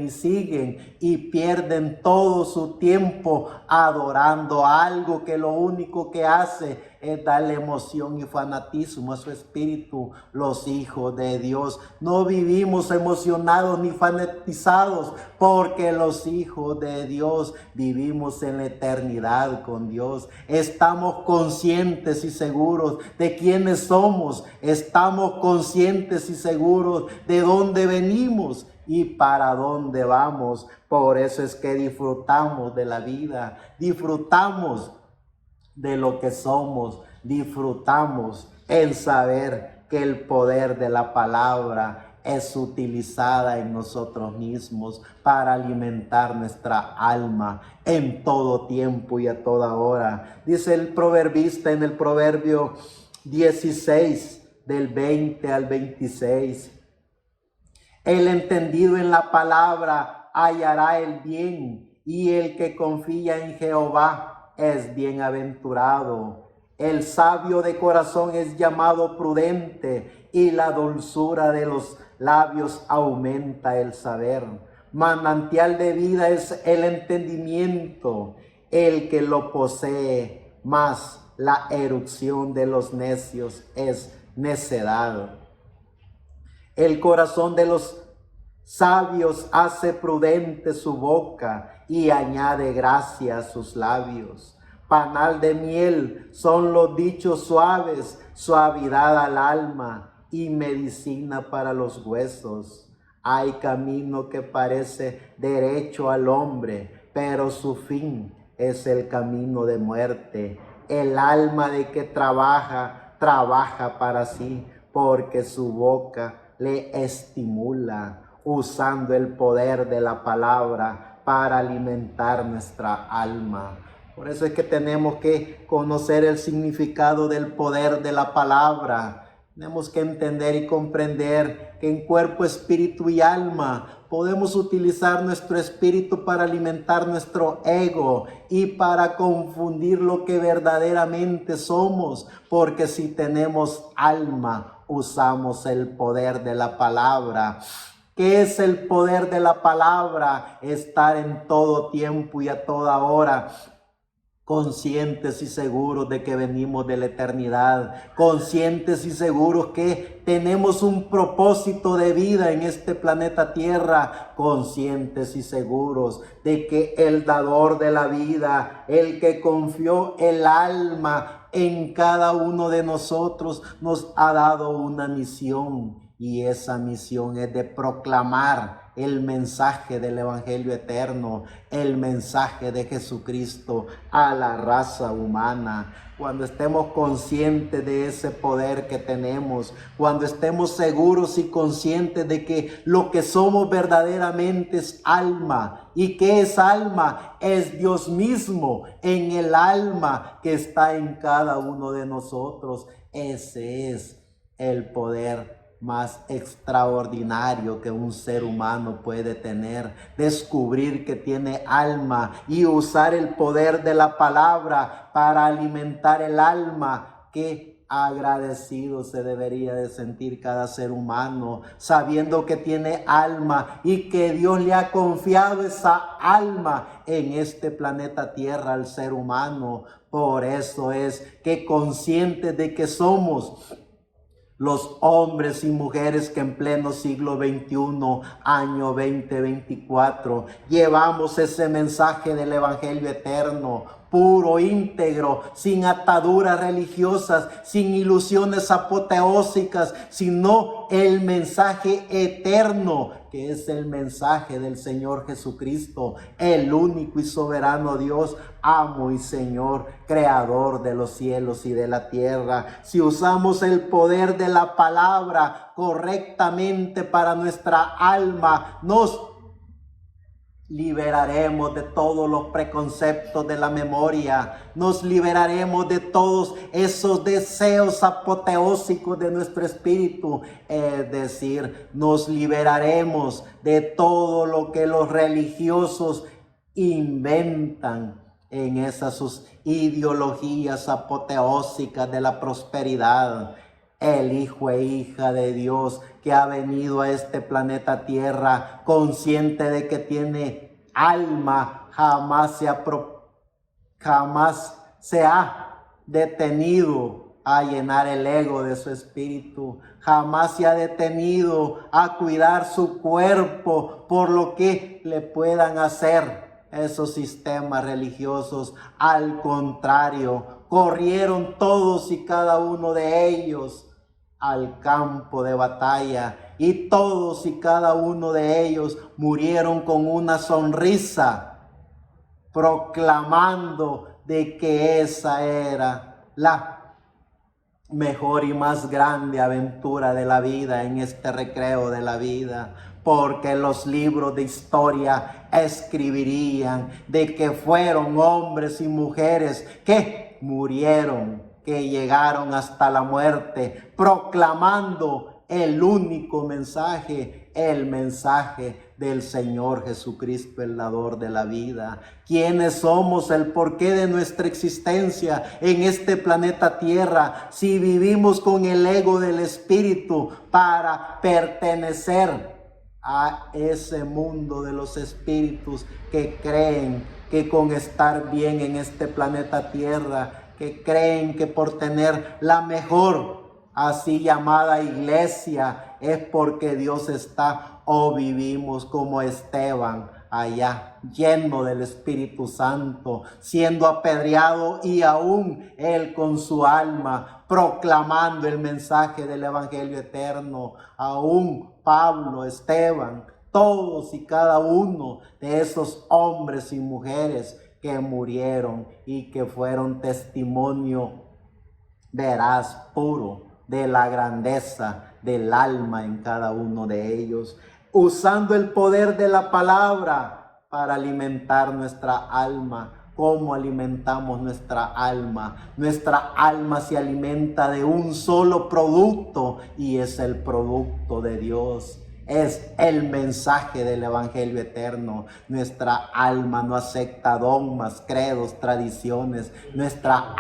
y siguen y pierden todo su tiempo adorando algo que lo único que hace es darle emoción y fanatismo a su espíritu. Los hijos de Dios no vivimos emocionados ni fanatizados, porque los hijos de Dios vivimos en la eternidad con Dios. Estamos conscientes y seguros de quiénes somos. Estamos conscientes y seguros de dónde venimos y para dónde vamos. Por eso es que disfrutamos de la vida, disfrutamos de lo que somos, disfrutamos en saber que el poder de la palabra es utilizada en nosotros mismos para alimentar nuestra alma en todo tiempo y a toda hora. Dice el proverbista en el Proverbio 16, del 20 al 26. El entendido en la palabra hallará el bien, y el que confía en Jehová es bienaventurado. El sabio de corazón es llamado prudente, y la dulzura de los labios aumenta el saber. Manantial de vida es el entendimiento, el que lo posee, mas la erupción de los necios es necedad. El corazón de los sabios hace prudente su boca, y añade gracia a sus labios. Panal de miel son los dichos suaves, suavidad al alma y medicina para los huesos. Hay camino que parece derecho al hombre, pero su fin es el camino de muerte. El alma de que trabaja, trabaja para sí, porque su boca le estimula, usando el poder de la palabra para alimentar nuestra alma. Por eso es que tenemos que conocer el significado del poder de la palabra. Tenemos que entender y comprender que en cuerpo, espíritu y alma podemos utilizar nuestro espíritu para alimentar nuestro ego y para confundir lo que verdaderamente somos, porque si tenemos alma, usamos el poder de la palabra. ¿Qué es el poder de la palabra? Estar en todo tiempo y a toda hora conscientes y seguros de que venimos de la eternidad, conscientes y seguros que tenemos un propósito de vida en este planeta Tierra, conscientes y seguros de que el dador de la vida, el que confió el alma en cada uno de nosotros, nos ha dado una misión, y esa misión es de proclamar el mensaje del Evangelio eterno, el mensaje de Jesucristo a la raza humana. Cuando estemos conscientes de ese poder que tenemos, cuando estemos seguros y conscientes de que lo que somos verdaderamente es alma, y que es alma es Dios mismo en el alma que está en cada uno de nosotros. Ese es el poder más extraordinario que un ser humano puede tener, descubrir que tiene alma y usar el poder de la palabra para alimentar el alma. Qué agradecido se debería de sentir cada ser humano, sabiendo que tiene alma y que Dios le ha confiado esa alma en este planeta Tierra al ser humano. Por eso es que, conscientes de que somos los hombres y mujeres que en pleno siglo XXI, año 2024, llevamos ese mensaje del Evangelio eterno, puro, íntegro, sin ataduras religiosas, sin ilusiones apoteósicas, sino el mensaje eterno, que es el mensaje del Señor Jesucristo, el único y soberano Dios, amo y Señor, creador de los cielos y de la tierra. Si usamos el poder de la palabra correctamente para nuestra alma, nos liberaremos de todos los preconceptos de la memoria, nos liberaremos de todos esos deseos apoteósicos de nuestro espíritu, es decir, nos liberaremos de todo lo que los religiosos inventan en esas sus ideologías apoteósicas de la prosperidad. El hijo e hija de Dios que ha venido a este planeta Tierra consciente de que tiene alma, jamás se ha detenido a llenar el ego de su espíritu, jamás se ha detenido a cuidar su cuerpo por lo que le puedan hacer esos sistemas religiosos. Al contrario, corrieron todos y cada uno de ellos al campo de batalla, y todos y cada uno de ellos murieron con una sonrisa, proclamando de que esa era la mejor y más grande aventura de la vida en este recreo de la vida, porque los libros de historia escribirían de que fueron hombres y mujeres que murieron, que llegaron hasta la muerte, proclamando el único mensaje, el mensaje del Señor Jesucristo, el dador de la vida. ¿Quiénes somos? El porqué de nuestra existencia en este planeta Tierra, si vivimos con el ego del espíritu para pertenecer a ese mundo de los espíritus que creen que con estar bien en este planeta Tierra, que creen que por tener la mejor así llamada iglesia es porque Dios está, o vivimos como Esteban allá, lleno del Espíritu Santo, siendo apedreado, y aún él con su alma proclamando el mensaje del Evangelio eterno. Aún Pablo, Esteban, todos y cada uno de esos hombres y mujeres que murieron y que fueron testimonio veraz, puro, de la grandeza del alma en cada uno de ellos, usando el poder de la palabra para alimentar nuestra alma. ¿Cómo alimentamos nuestra alma? Nuestra alma se alimenta de un solo producto, y es el producto de Dios. Es el mensaje del Evangelio eterno. Nuestra alma no acepta dogmas, credos, tradiciones. Nuestra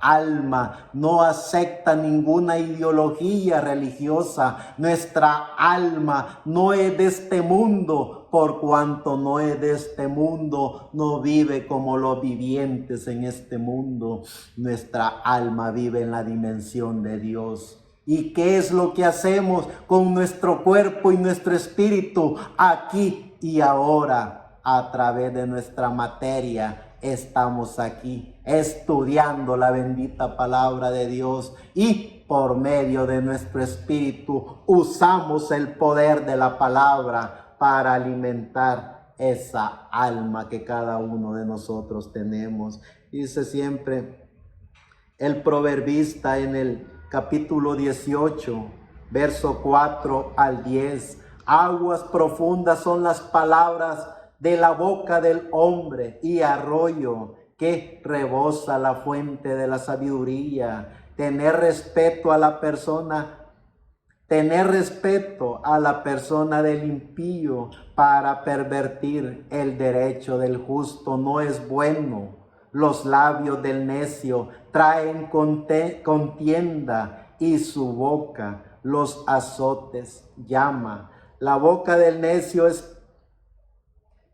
alma no acepta ninguna ideología religiosa. Nuestra alma no es de este mundo, por cuanto no es de este mundo, no vive como los vivientes en este mundo. Nuestra alma vive en la dimensión de Dios. ¿Y qué es lo que hacemos con nuestro cuerpo y nuestro espíritu aquí y ahora? A través de nuestra materia estamos aquí estudiando la bendita palabra de Dios, y por medio de nuestro espíritu usamos el poder de la palabra para alimentar esa alma que cada uno de nosotros tenemos. Dice siempre el proverbista en el capítulo 18, verso 4 al 10. Aguas profundas son las palabras de la boca del hombre, y arroyo que rebosa la fuente de la sabiduría. Tener respeto a la persona del impío para pervertir el derecho del justo no es bueno. Los labios del necio traen contienda, y su boca los azotes llama. La boca del necio es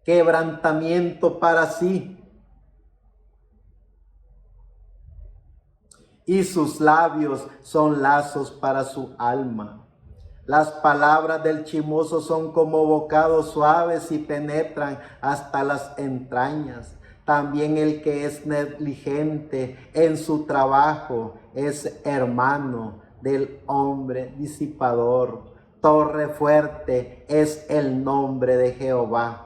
quebrantamiento para sí, y sus labios son lazos para su alma. Las palabras del chismoso son como bocados suaves y penetran hasta las entrañas. También el que es negligente en su trabajo es hermano del hombre disipador. Torre fuerte es el nombre de Jehová.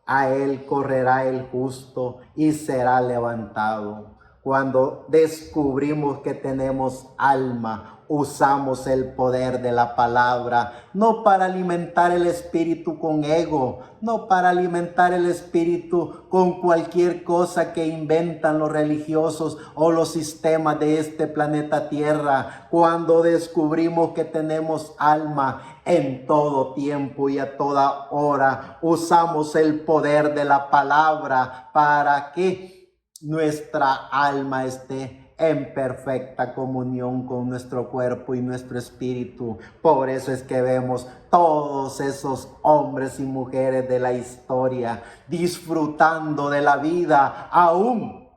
A él correrá el justo y será levantado. Cuando descubrimos que tenemos alma, usamos el poder de la palabra, no para alimentar el espíritu con ego, no para alimentar el espíritu con cualquier cosa que inventan los religiosos o los sistemas de este planeta Tierra. Cuando descubrimos que tenemos alma, en todo tiempo y a toda hora usamos el poder de la palabra para que nuestra alma esté en perfecta comunión con nuestro cuerpo y nuestro espíritu. Por eso es que vemos todos esos hombres y mujeres de la historia disfrutando de la vida, aún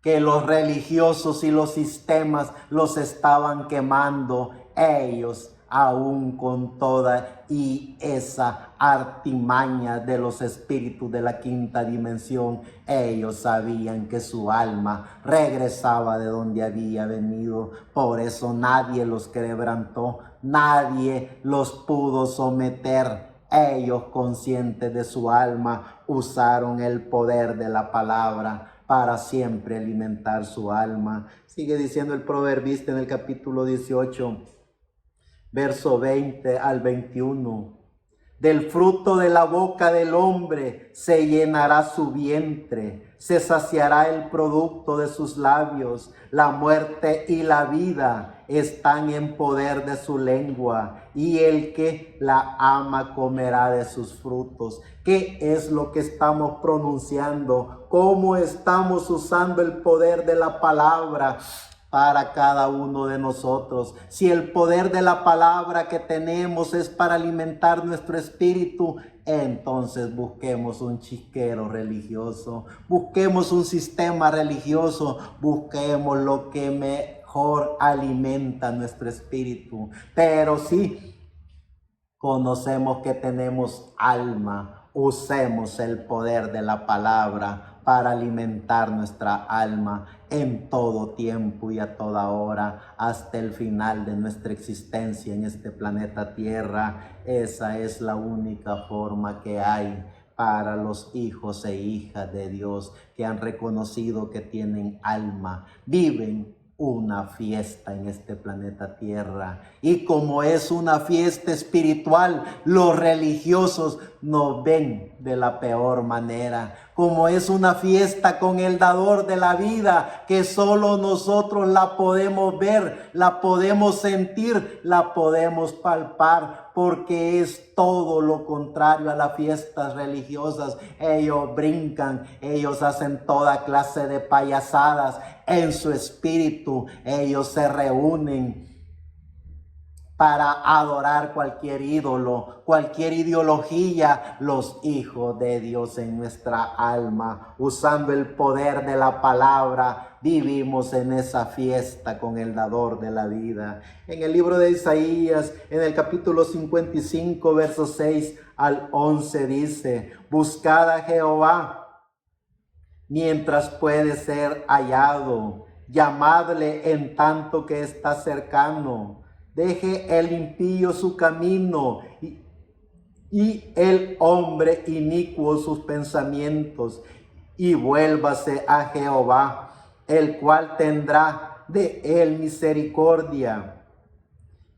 que los religiosos y los sistemas los estaban quemando. Ellos, aún con toda y esa artimaña de los espíritus de la quinta dimensión, ellos sabían que su alma regresaba de donde había venido. Por eso nadie los quebrantó, nadie los pudo someter. Ellos, conscientes de su alma, usaron el poder de la palabra para siempre alimentar su alma. Sigue diciendo el proverbista en el capítulo 18, verso 20 al 21. Del fruto de la boca del hombre se llenará su vientre, se saciará el producto de sus labios. La muerte y la vida están en poder de su lengua, y el que la ama comerá de sus frutos. ¿Qué es lo que estamos pronunciando? ¿Cómo estamos usando el poder de la palabra para cada uno de nosotros? Si el poder de la palabra que tenemos es para alimentar nuestro espíritu, entonces busquemos un chiquero religioso, busquemos un sistema religioso, busquemos lo que mejor alimenta nuestro espíritu. Pero si conocemos que tenemos alma, usemos el poder de la palabra para alimentar nuestra alma en todo tiempo y a toda hora, hasta el final de nuestra existencia en este planeta Tierra. Esa es la única forma que hay para los hijos e hijas de Dios que han reconocido que tienen alma. Viven una fiesta en este planeta Tierra, y como es una fiesta espiritual, los religiosos nos ven de la peor manera. Como es una fiesta con el dador de la vida, que solo nosotros la podemos ver, la podemos sentir, la podemos palpar, porque es todo lo contrario a las fiestas religiosas. Ellos brincan, ellos hacen toda clase de payasadas en su espíritu. Ellos se reúnen para adorar cualquier ídolo, cualquier ideología, los hijos de Dios en nuestra alma, usando el poder de la palabra, vivimos en esa fiesta con el dador de la vida. En el libro de Isaías, en el capítulo 55, versos 6 al 11 dice: buscad a Jehová mientras puede ser hallado, llamadle en tanto que está cercano. Deje el impío su camino y el hombre inicuo sus pensamientos, y vuélvase a Jehová, el cual tendrá de él misericordia,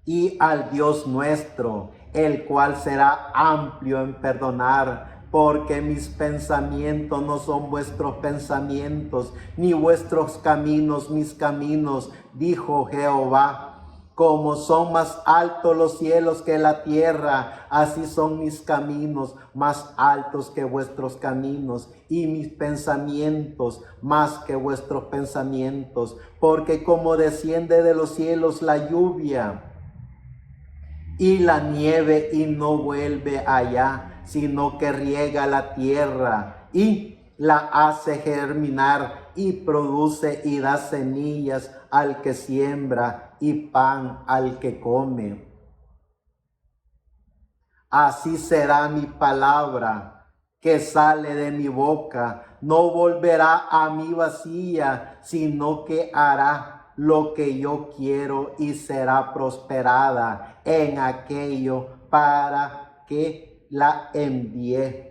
y al Dios nuestro, el cual será amplio en perdonar, porque mis pensamientos no son vuestros pensamientos, ni vuestros caminos mis caminos, dijo Jehová. Como son más altos los cielos que la tierra, así son mis caminos más altos que vuestros caminos, y mis pensamientos más que vuestros pensamientos. Porque como desciende de los cielos la lluvia y la nieve, y no vuelve allá, sino que riega la tierra y la hace germinar, y produce y da semillas al que siembra y pan al que come. Así será mi palabra que sale de mi boca, no volverá a mí vacía, sino que hará lo que yo quiero y será prosperada en aquello para que la envié.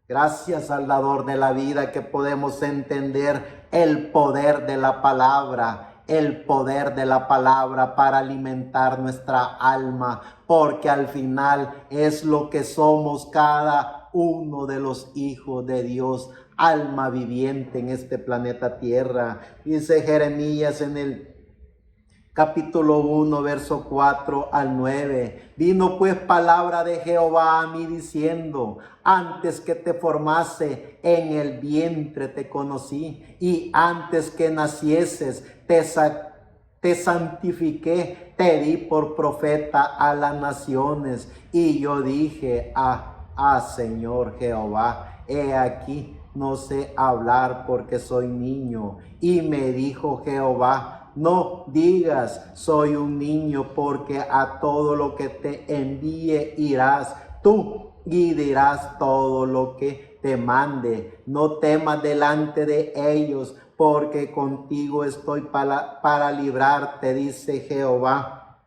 Gracias al dador de la vida, que podemos entender el poder de la palabra, el poder de la palabra para alimentar nuestra alma, porque al final es lo que somos cada uno de los hijos de Dios, alma viviente en este planeta Tierra. Dice Jeremías en el capítulo 1, verso 4 al 9. Vino pues palabra de Jehová a mí diciendo: antes que te formase en el vientre te conocí, y antes que nacieses te santifiqué, te di por profeta a las naciones. Y yo dije: Señor Jehová, he aquí, no sé hablar porque soy niño. Y me dijo Jehová: no digas soy un niño, porque a todo lo que te envíe irás tú y dirás todo lo que te mande. No temas delante de ellos, porque contigo estoy para librarte, dice Jehová.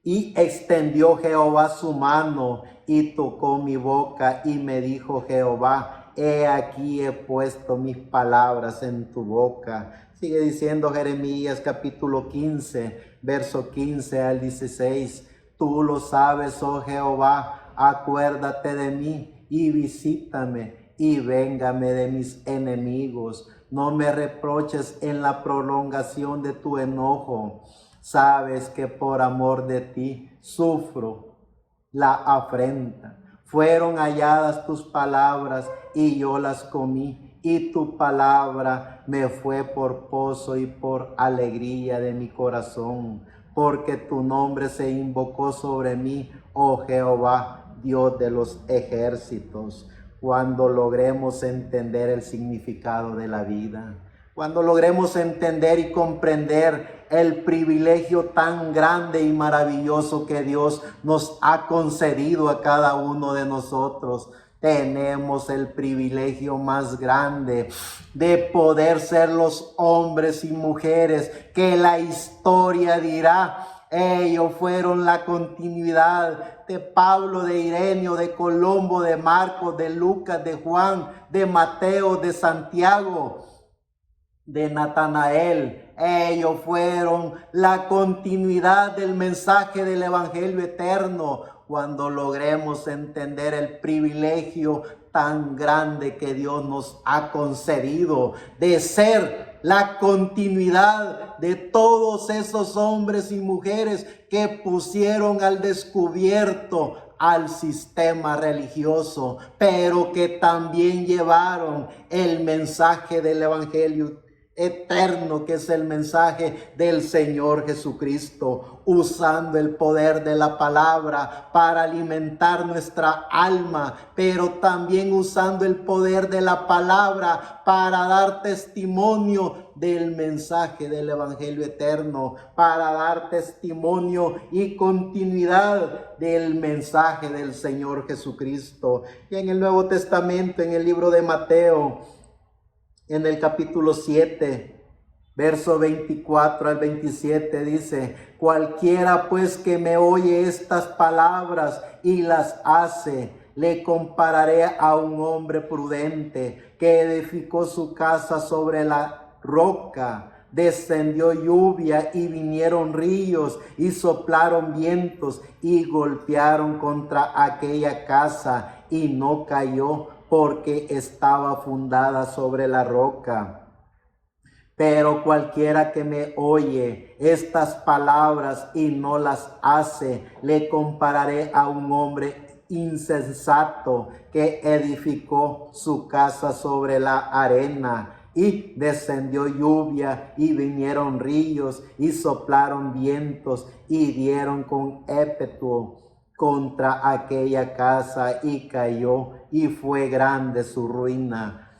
Y extendió Jehová su mano y tocó mi boca, y me dijo Jehová: he aquí he puesto mis palabras en tu boca. Sigue diciendo Jeremías capítulo 15, verso 15 al 16. Tú lo sabes, oh Jehová, acuérdate de mí y visítame, y véngame de mis enemigos. No me reproches en la prolongación de tu enojo. Sabes que por amor de ti sufro la afrenta. Fueron halladas tus palabras y yo las comí, y tu palabra me fue por pozo y por alegría de mi corazón, porque tu nombre se invocó sobre mí, oh Jehová, Dios de los ejércitos. Cuando logremos entender el significado de la vida, cuando logremos entender y comprender el privilegio tan grande y maravilloso que Dios nos ha concedido a cada uno de nosotros, tenemos el privilegio más grande de poder ser los hombres y mujeres que la historia dirá: ellos fueron la continuidad de Pablo, de Ireneo, de Colombo, de Marcos, de Lucas, de Juan, de Mateo, de Santiago, de Natanael. Ellos fueron la continuidad del mensaje del evangelio eterno. Cuando logremos entender el privilegio tan grande que Dios nos ha concedido de ser la continuidad de todos esos hombres y mujeres que pusieron al descubierto al sistema religioso, pero que también llevaron el mensaje del evangelio eterno que es el mensaje del Señor Jesucristo, usando el poder de la palabra para alimentar nuestra alma, pero también usando el poder de la palabra para dar testimonio del mensaje del Evangelio eterno, para dar testimonio y continuidad del mensaje del Señor Jesucristo. Y en el Nuevo Testamento, en el libro de Mateo, en el capítulo 7, verso 24 al 27 dice: cualquiera pues que me oye estas palabras y las hace, le compararé a un hombre prudente que edificó su casa sobre la roca. Descendió lluvia y vinieron ríos y soplaron vientos y golpearon contra aquella casa y no cayó, porque estaba fundada sobre la roca. Pero cualquiera que me oye estas palabras y no las hace, le compararé a un hombre insensato que edificó su casa sobre la arena. Y descendió lluvia y vinieron ríos y soplaron vientos y dieron con ímpetu contra aquella casa y cayó, y fue grande su ruina.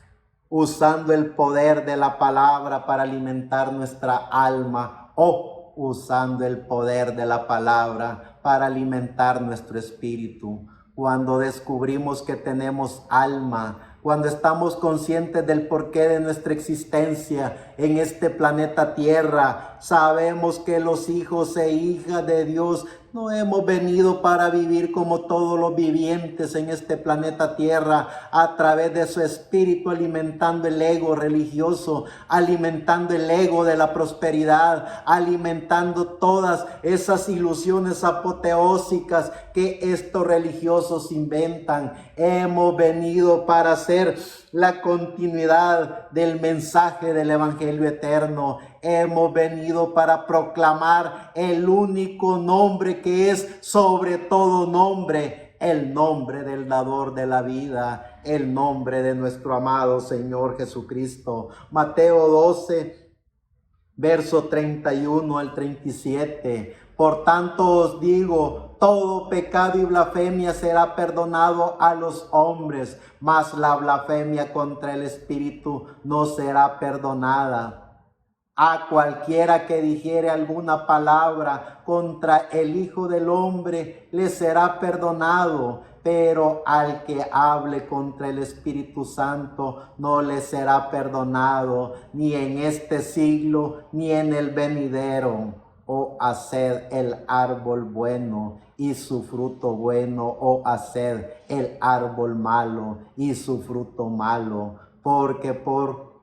Usando el poder de la palabra para alimentar nuestra alma, o usando el poder de la palabra para alimentar nuestro espíritu. Cuando descubrimos que tenemos alma, cuando estamos conscientes del porqué de nuestra existencia en este planeta Tierra, sabemos que los hijos e hijas de Dios no hemos venido para vivir como todos los vivientes en este planeta Tierra, a través de su espíritu alimentando el ego religioso, alimentando el ego de la prosperidad, alimentando todas esas ilusiones apoteósicas que estos religiosos inventan. Hemos venido para hacer la continuidad del mensaje del Evangelio eterno. Hemos venido para proclamar el único nombre que es sobre todo nombre, el nombre del dador de la vida, el nombre de nuestro amado Señor Jesucristo. Mateo 12, verso 31 al 37. Por tanto os digo, todo pecado y blasfemia será perdonado a los hombres, mas la blasfemia contra el Espíritu no será perdonada. A cualquiera que dijere alguna palabra contra el Hijo del Hombre le será perdonado, pero al que hable contra el Espíritu Santo no le será perdonado, ni en este siglo ni en el venidero. O haced el árbol bueno y su fruto bueno, o haced el árbol malo y su fruto malo, porque por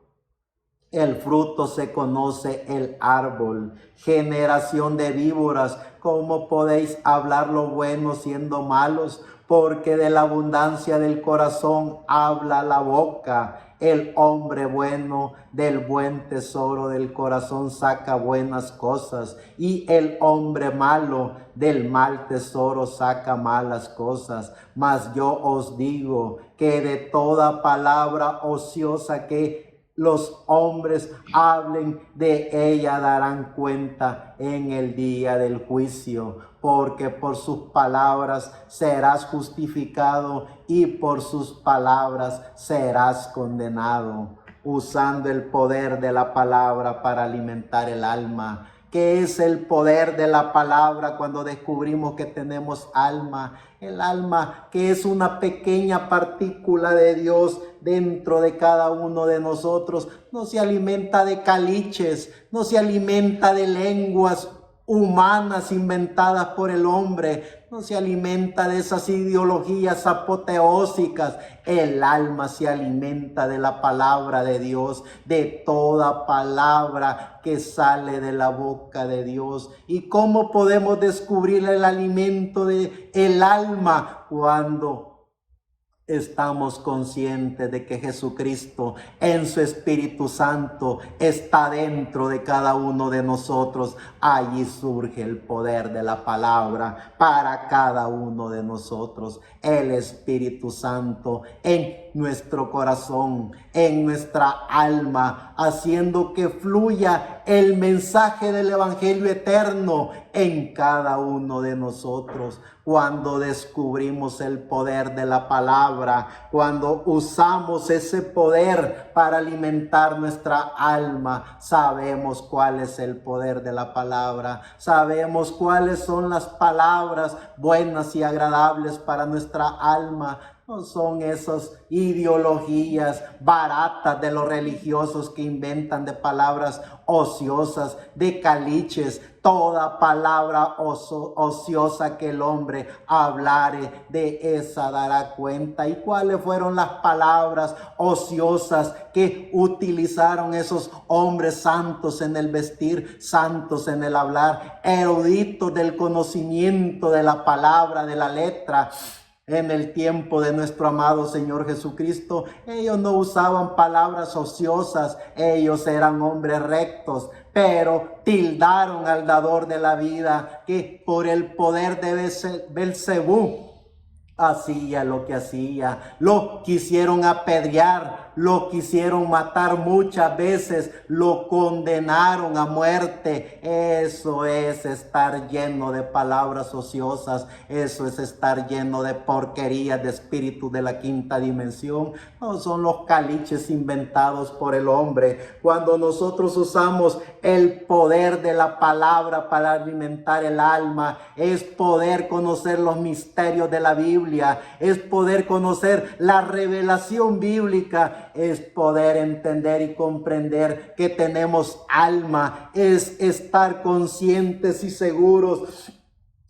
el fruto se conoce el árbol. Generación de víboras, ¿cómo podéis hablar lo bueno siendo malos? Porque de la abundancia del corazón habla la boca. El hombre bueno del buen tesoro del corazón saca buenas cosas, y el hombre malo del mal tesoro saca malas cosas. Mas yo os digo que de toda palabra ociosa que los hombres hablen, de ella darán cuenta en el día del juicio, porque por sus palabras serás justificado y por sus palabras serás condenado. Usando el poder de la palabra para alimentar el alma. ¿Qué es el poder de la palabra cuando descubrimos que tenemos alma? El alma, que es una pequeña partícula de Dios dentro de cada uno de nosotros, no se alimenta de caliches, no se alimenta de lenguas humanas inventadas por el hombre, no se alimenta de esas ideologías apoteósicas. El alma se alimenta de la palabra de Dios, de toda palabra que sale de la boca de Dios. ¿Y cómo podemos descubrir el alimento del alma? Cuando estamos conscientes de que Jesucristo en su Espíritu Santo está dentro de cada uno de nosotros. Allí surge el poder de la palabra para cada uno de nosotros. El Espíritu Santo en nuestro corazón, en nuestra alma, haciendo que fluya el mensaje del Evangelio eterno en cada uno de nosotros. Cuando descubrimos el poder de la palabra, cuando usamos ese poder para alimentar nuestra alma, sabemos cuál es el poder de la palabra, sabemos cuáles son las palabras buenas y agradables para nuestra alma. No son esas ideologías baratas de los religiosos que inventan de palabras ociosas, de caliches. Toda palabra ociosa que el hombre hablare, de esa dará cuenta. ¿Y cuáles fueron las palabras ociosas que utilizaron esos hombres santos en el vestir, santos en el hablar, eruditos del conocimiento de la palabra, de la letra? En el tiempo de nuestro amado Señor Jesucristo, ellos no usaban palabras ociosas, ellos eran hombres rectos, pero tildaron al dador de la vida, que por el poder de Belcebú hacía lo que hacía. Lo quisieron apedrear, lo quisieron matar muchas veces, lo condenaron a muerte. Eso es estar lleno de palabras ociosas, eso es estar lleno de porquerías, de espíritu de la quinta dimensión. No son los caliches inventados por el hombre. Cuando nosotros usamos el poder de la palabra para alimentar el alma, es poder conocer los misterios de la Biblia, es poder conocer la revelación bíblica, es poder entender y comprender que tenemos alma, es estar conscientes y seguros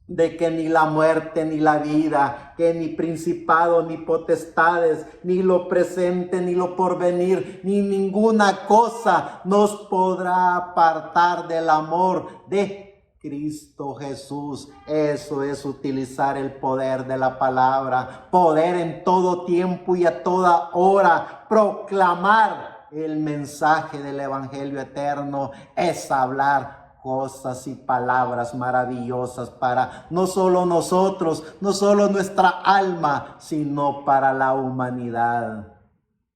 de que ni la muerte ni la vida, que ni principados ni potestades, ni lo presente ni lo porvenir, ni ninguna cosa nos podrá apartar del amor de Cristo Jesús. Eso es utilizar el poder de la palabra, poder en todo tiempo y a toda hora proclamar el mensaje del Evangelio eterno, es hablar cosas y palabras maravillosas para no solo nosotros, no solo nuestra alma, sino para la humanidad.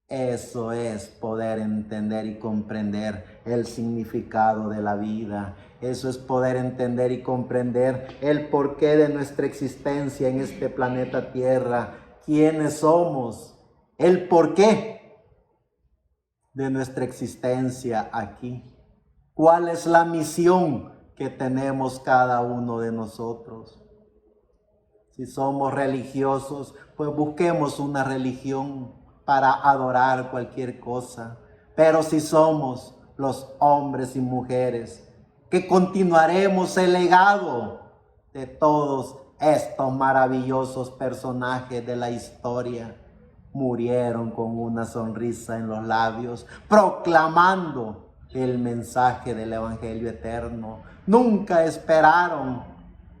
Eso es poder entender y comprender el significado de la vida. Eso es poder entender y comprender el porqué de nuestra existencia en este planeta Tierra. ¿Quiénes somos? El porqué de nuestra existencia aquí. ¿Cuál es la misión que tenemos cada uno de nosotros? Si somos religiosos, pues busquemos una religión para adorar cualquier cosa. Pero si somos los hombres y mujeres que continuaremos el legado de todos estos maravillosos personajes de la historia, murieron con una sonrisa en los labios, proclamando el mensaje del Evangelio eterno. Nunca esperaron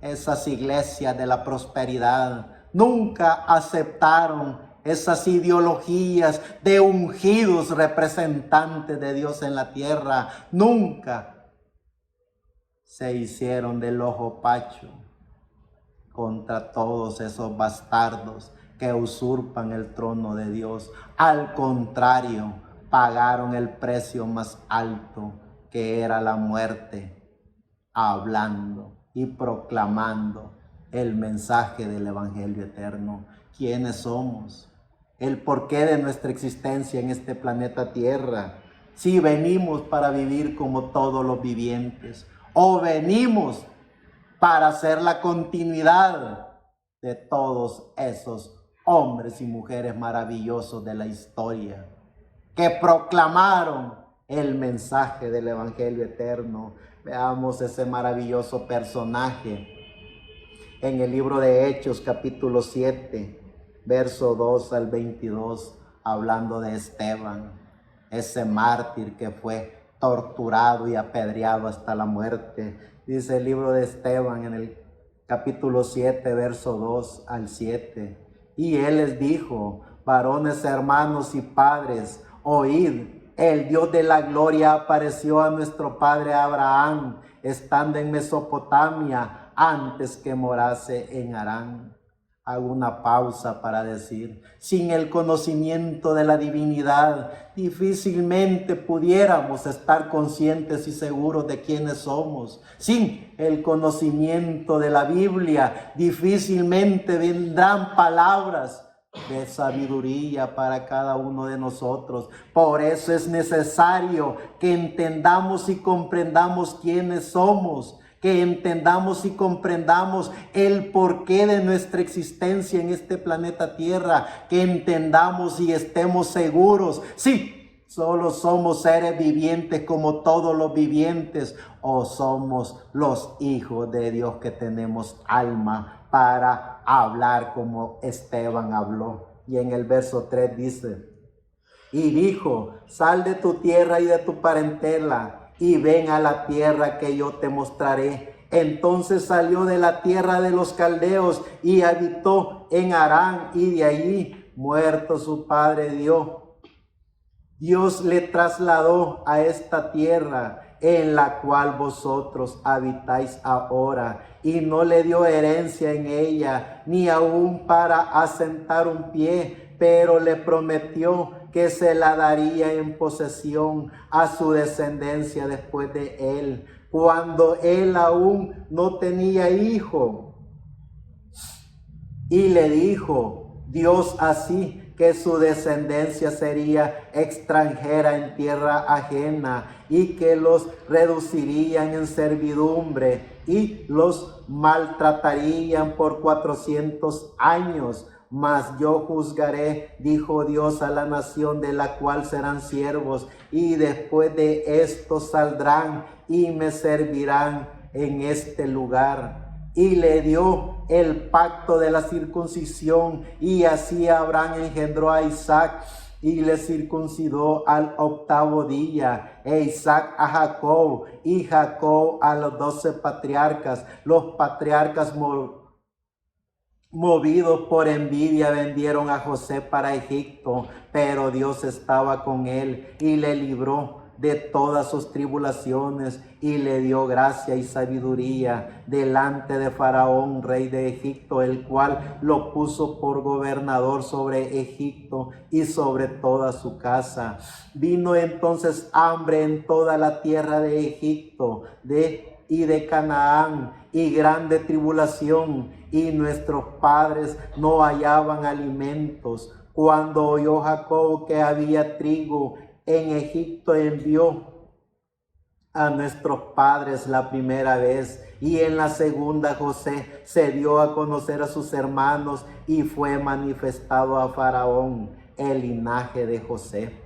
esas iglesias de la prosperidad, nunca aceptaron esas ideologías de ungidos representantes de Dios en la tierra, nunca se hicieron del ojo pacho contra todos esos bastardos que usurpan el trono de Dios. Al contrario, pagaron el precio más alto, que era la muerte, hablando y proclamando el mensaje del Evangelio eterno. ¿Quiénes somos? El porqué de nuestra existencia en este planeta Tierra. Si venimos para vivir como todos los vivientes, o venimos para ser la continuidad de todos esos hombres y mujeres maravillosos de la historia, que proclamaron el mensaje del Evangelio eterno. Veamos ese maravilloso personaje en el libro de Hechos, capítulo 7, verso 2 al 22, hablando de Esteban, ese mártir que fue torturado y apedreado hasta la muerte. Dice el libro de Esteban en el capítulo 7, verso 2 al 7. Y él les dijo: varones, hermanos y padres, oíd. El Dios de la gloria apareció a nuestro padre Abraham, estando en Mesopotamia, antes que morase en Harán. Hago una pausa para decir, sin el conocimiento de la divinidad, difícilmente pudiéramos estar conscientes y seguros de quiénes somos. Sin el conocimiento de la Biblia, difícilmente vendrán palabras de sabiduría para cada uno de nosotros. Por eso es necesario que entendamos y comprendamos quiénes somos, que entendamos y comprendamos el porqué de nuestra existencia en este planeta Tierra, que entendamos y estemos seguros. Sí, solo somos seres vivientes como todos los vivientes, o somos los hijos de Dios que tenemos alma para hablar como Esteban habló. Y en el verso 3 dice, y dijo, sal de tu tierra y de tu parentela, y ven a la tierra que yo te mostraré. Entonces salió de la tierra de los caldeos y habitó en Harán, y de allí, muerto su padre Dios le trasladó a esta tierra en la cual vosotros habitáis ahora, y no le dio herencia en ella, ni aún para asentar un pie, pero le prometió que se la daría en posesión a su descendencia después de él, cuando él aún no tenía hijo. Y le dijo Dios así, que su descendencia sería extranjera en tierra ajena, y que los reducirían en servidumbre y los maltratarían por 400 años. Mas yo juzgaré, dijo Dios, a la nación de la cual serán siervos, y después de esto saldrán y me servirán en este lugar. Y le dio el pacto de la circuncisión, y así Abraham engendró a Isaac y le circuncidó al 8º día, e Isaac a Jacob, y Jacob a los 12 patriarcas. Los patriarcas movidos por envidia vendieron a José para Egipto, pero Dios estaba con él y le libró de todas sus tribulaciones, y le dio gracia y sabiduría delante de Faraón, rey de Egipto, el cual lo puso por gobernador sobre Egipto y sobre toda su casa. Vino entonces hambre en toda la tierra de Egipto y de Canaán, y grande tribulación, y nuestros padres no hallaban alimentos. Cuando oyó Jacob que había trigo en Egipto, envió a nuestros padres la primera vez, y en la segunda José se dio a conocer a sus hermanos, y fue manifestado a Faraón el linaje de José.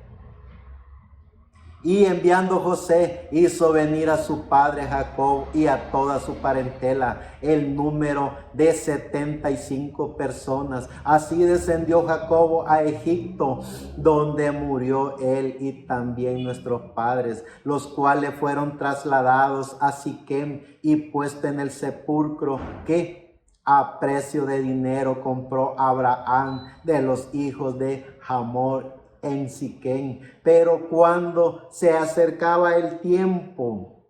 Y enviando José, hizo venir a su padre Jacob y a toda su parentela, el número de 75 personas. Así descendió Jacob a Egipto, donde murió él y también nuestros padres, los cuales fueron trasladados a Siquem y puesto en el sepulcro que a precio de dinero compró Abraham de los hijos de Hamor en Siquem. Pero cuando se acercaba el tiempo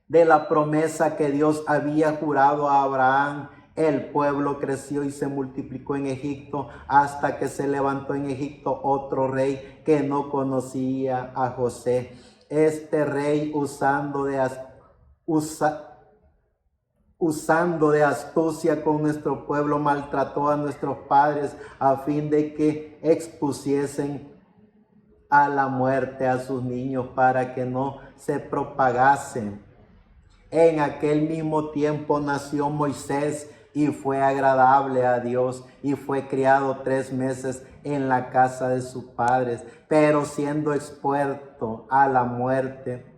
de la promesa que Dios había jurado a Abraham, el pueblo creció y se multiplicó en Egipto, hasta que se levantó en Egipto otro rey que no conocía a José. Este rey, usando de astucia con nuestro pueblo, maltrató a nuestros padres a fin de que expusiesen a la muerte a sus niños, para que no se propagasen. En aquel mismo tiempo nació Moisés y fue agradable a Dios, y fue criado 3 meses en la casa de sus padres, pero siendo expuesto a la muerte,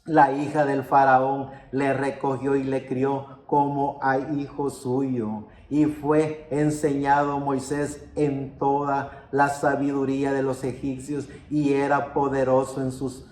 la hija del faraón le recogió y le crió como a hijo suyo. Y fue enseñado Moisés en toda la sabiduría de los egipcios, y era poderoso en sus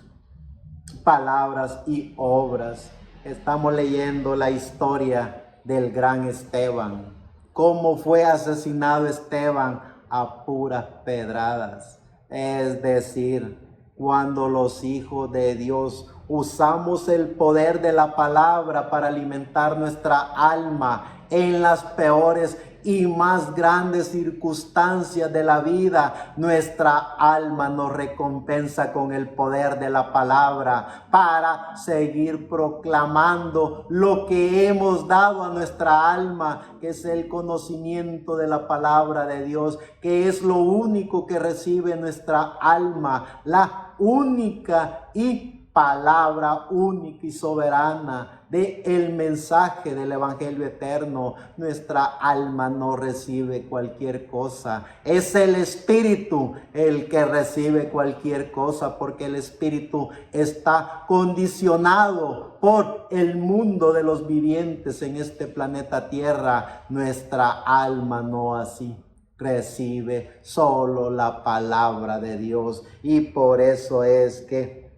palabras y obras. Estamos leyendo la historia del gran Esteban. Cómo fue asesinado Esteban a puras pedradas. Es decir, cuando los hijos de Dios usamos el poder de la palabra para alimentar nuestra alma en las peores y más grandes circunstancias de la vida, nuestra alma nos recompensa con el poder de la palabra para seguir proclamando lo que hemos dado a nuestra alma, que es el conocimiento de la palabra de Dios, que es lo único que recibe nuestra alma, la única y palabra única y soberana de el mensaje del evangelio eterno. Nuestra alma no recibe cualquier cosa, es el espíritu el que recibe cualquier cosa, porque el espíritu está condicionado por el mundo de los vivientes en este planeta Tierra. Nuestra alma no así, recibe solo la palabra de Dios, y por eso es que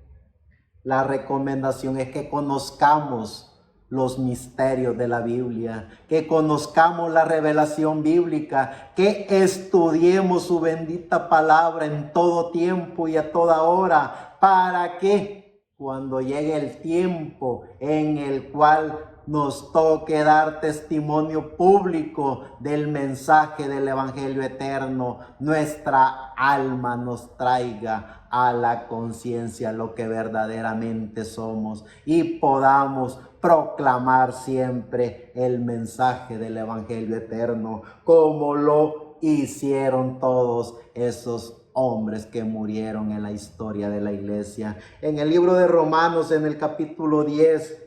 la recomendación es que conozcamos los misterios de la Biblia, que conozcamos la revelación bíblica, que estudiemos su bendita palabra en todo tiempo y a toda hora, para que cuando llegue el tiempo en el cual nos toque dar testimonio público del mensaje del evangelio eterno, nuestra alma nos traiga a la conciencia lo que verdaderamente somos y podamos proclamar siempre el mensaje del evangelio eterno, como lo hicieron todos esos hombres que murieron en la historia de la iglesia. En el libro de Romanos, en el capítulo 10,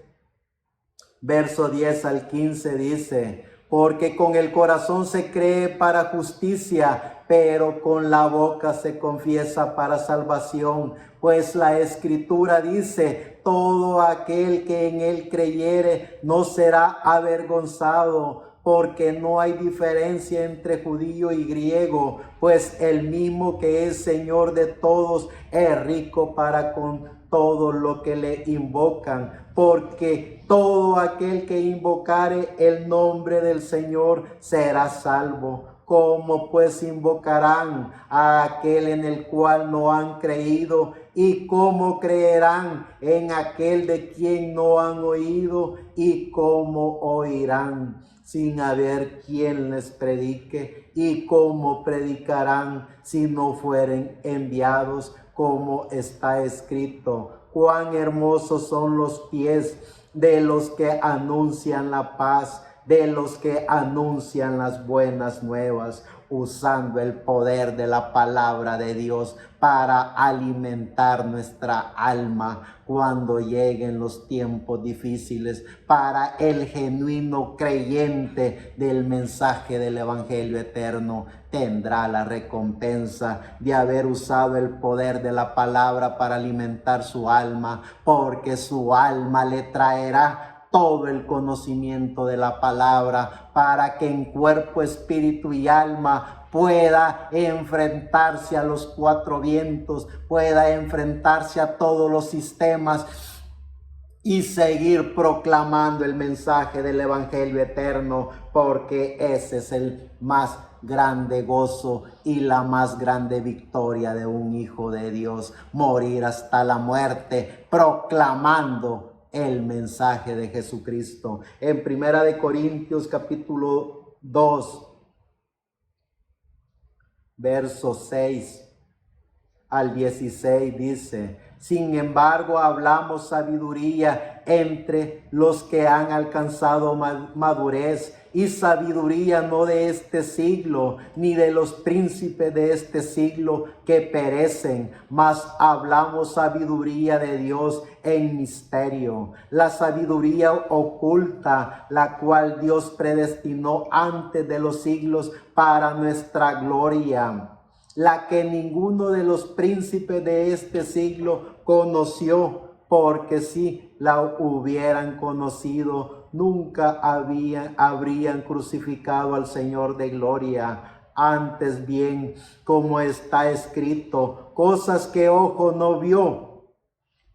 verso 10 al 15 dice: porque con el corazón se cree para justicia, pero con la boca se confiesa para salvación. Pues la Escritura dice: todo aquel que en él creyere no será avergonzado, porque no hay diferencia entre judío y griego, pues el mismo que es Señor de todos es rico para con todo lo que le invocan, porque todo aquel que invocare el nombre del Señor será salvo. ¿Cómo pues invocarán a aquel en el cual no han creído? ¿Y cómo creerán en aquel de quien no han oído? ¿Y cómo oirán sin haber quien les predique? ¿Y cómo predicarán si no fueren enviados? Como está escrito: cuán hermosos son los pies de los que anuncian la paz, de los que anuncian las buenas nuevas, usando el poder de la palabra de Dios para alimentar nuestra alma cuando lleguen los tiempos difíciles. Para el genuino creyente del mensaje del evangelio eterno, tendrá la recompensa de haber usado el poder de la palabra para alimentar su alma, porque su alma le traerá todo el conocimiento de la palabra, para que en cuerpo, espíritu y alma pueda enfrentarse a los cuatro vientos, pueda enfrentarse a todos los sistemas y seguir proclamando el mensaje del evangelio eterno, porque ese es el más grande gozo y la más grande victoria de un hijo de Dios: morir hasta la muerte proclamando el mensaje de Jesucristo. En Primera de Corintios capítulo 2, versos 6 al 16 dice: sin embargo, hablamos sabiduría entre los que han alcanzado madurez, y sabiduría no de este siglo, ni de los príncipes de este siglo que perecen, mas hablamos sabiduría de Dios en misterio, la sabiduría oculta, la cual Dios predestinó antes de los siglos para nuestra gloria, la que ninguno de los príncipes de este siglo conoció, porque si la hubieran conocido, nunca habrían crucificado al Señor de gloria. Antes bien, como está escrito: cosas que ojo no vio,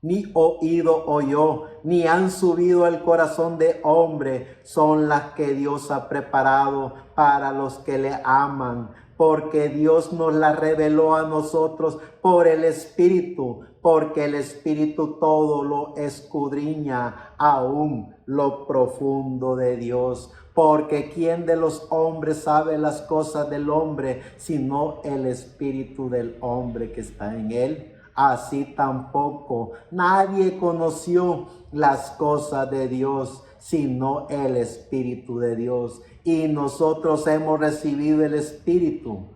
ni oído oyó, ni han subido al corazón de hombre, son las que Dios ha preparado para los que le aman. porque Dios nos la reveló a nosotros por el Espíritu, porque el Espíritu todo lo escudriña, aún lo profundo de Dios. Porque ¿quién de los hombres sabe las cosas del hombre, sino el Espíritu del hombre que está en él? Así tampoco nadie conoció las cosas de Dios, sino el Espíritu de Dios. Y nosotros hemos recibido el Espíritu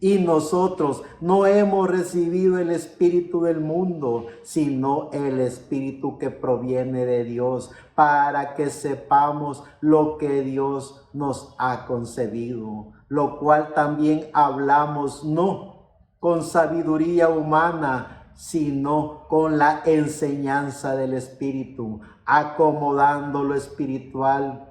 y nosotros no hemos recibido el espíritu del mundo, sino el Espíritu que proviene de Dios, para que sepamos lo que Dios nos ha concebido, lo cual también hablamos no con sabiduría humana, sino con la enseñanza del Espíritu, acomodando lo espiritual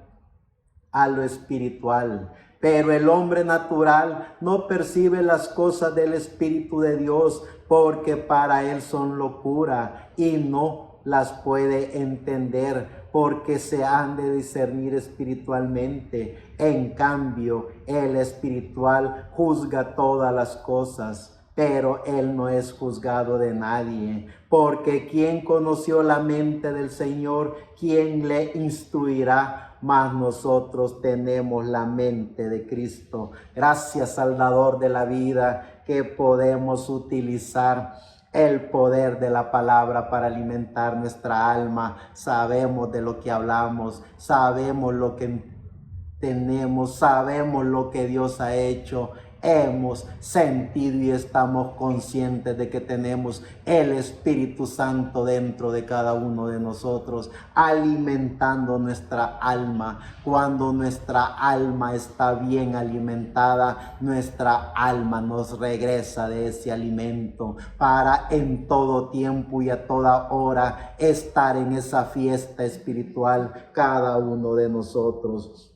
a lo espiritual. Pero el hombre natural no percibe las cosas del Espíritu de Dios, porque para él son locura y no las puede entender, porque se han de discernir espiritualmente. En cambio, el espiritual juzga todas las cosas, pero él no es juzgado de nadie, porque ¿quién conoció la mente del Señor? ¿Quién le instruirá? Mas nosotros tenemos la mente de Cristo. Gracias, Salvador de la vida, que podemos utilizar el poder de la palabra para alimentar nuestra alma. Sabemos de lo que hablamos, sabemos lo que tenemos, sabemos lo que Dios ha hecho. Hemos sentido y estamos conscientes de que tenemos el Espíritu Santo dentro de cada uno de nosotros, alimentando nuestra alma. Cuando nuestra alma está bien alimentada, nuestra alma nos regresa de ese alimento para en todo tiempo y a toda hora estar en esa fiesta espiritual cada uno de nosotros.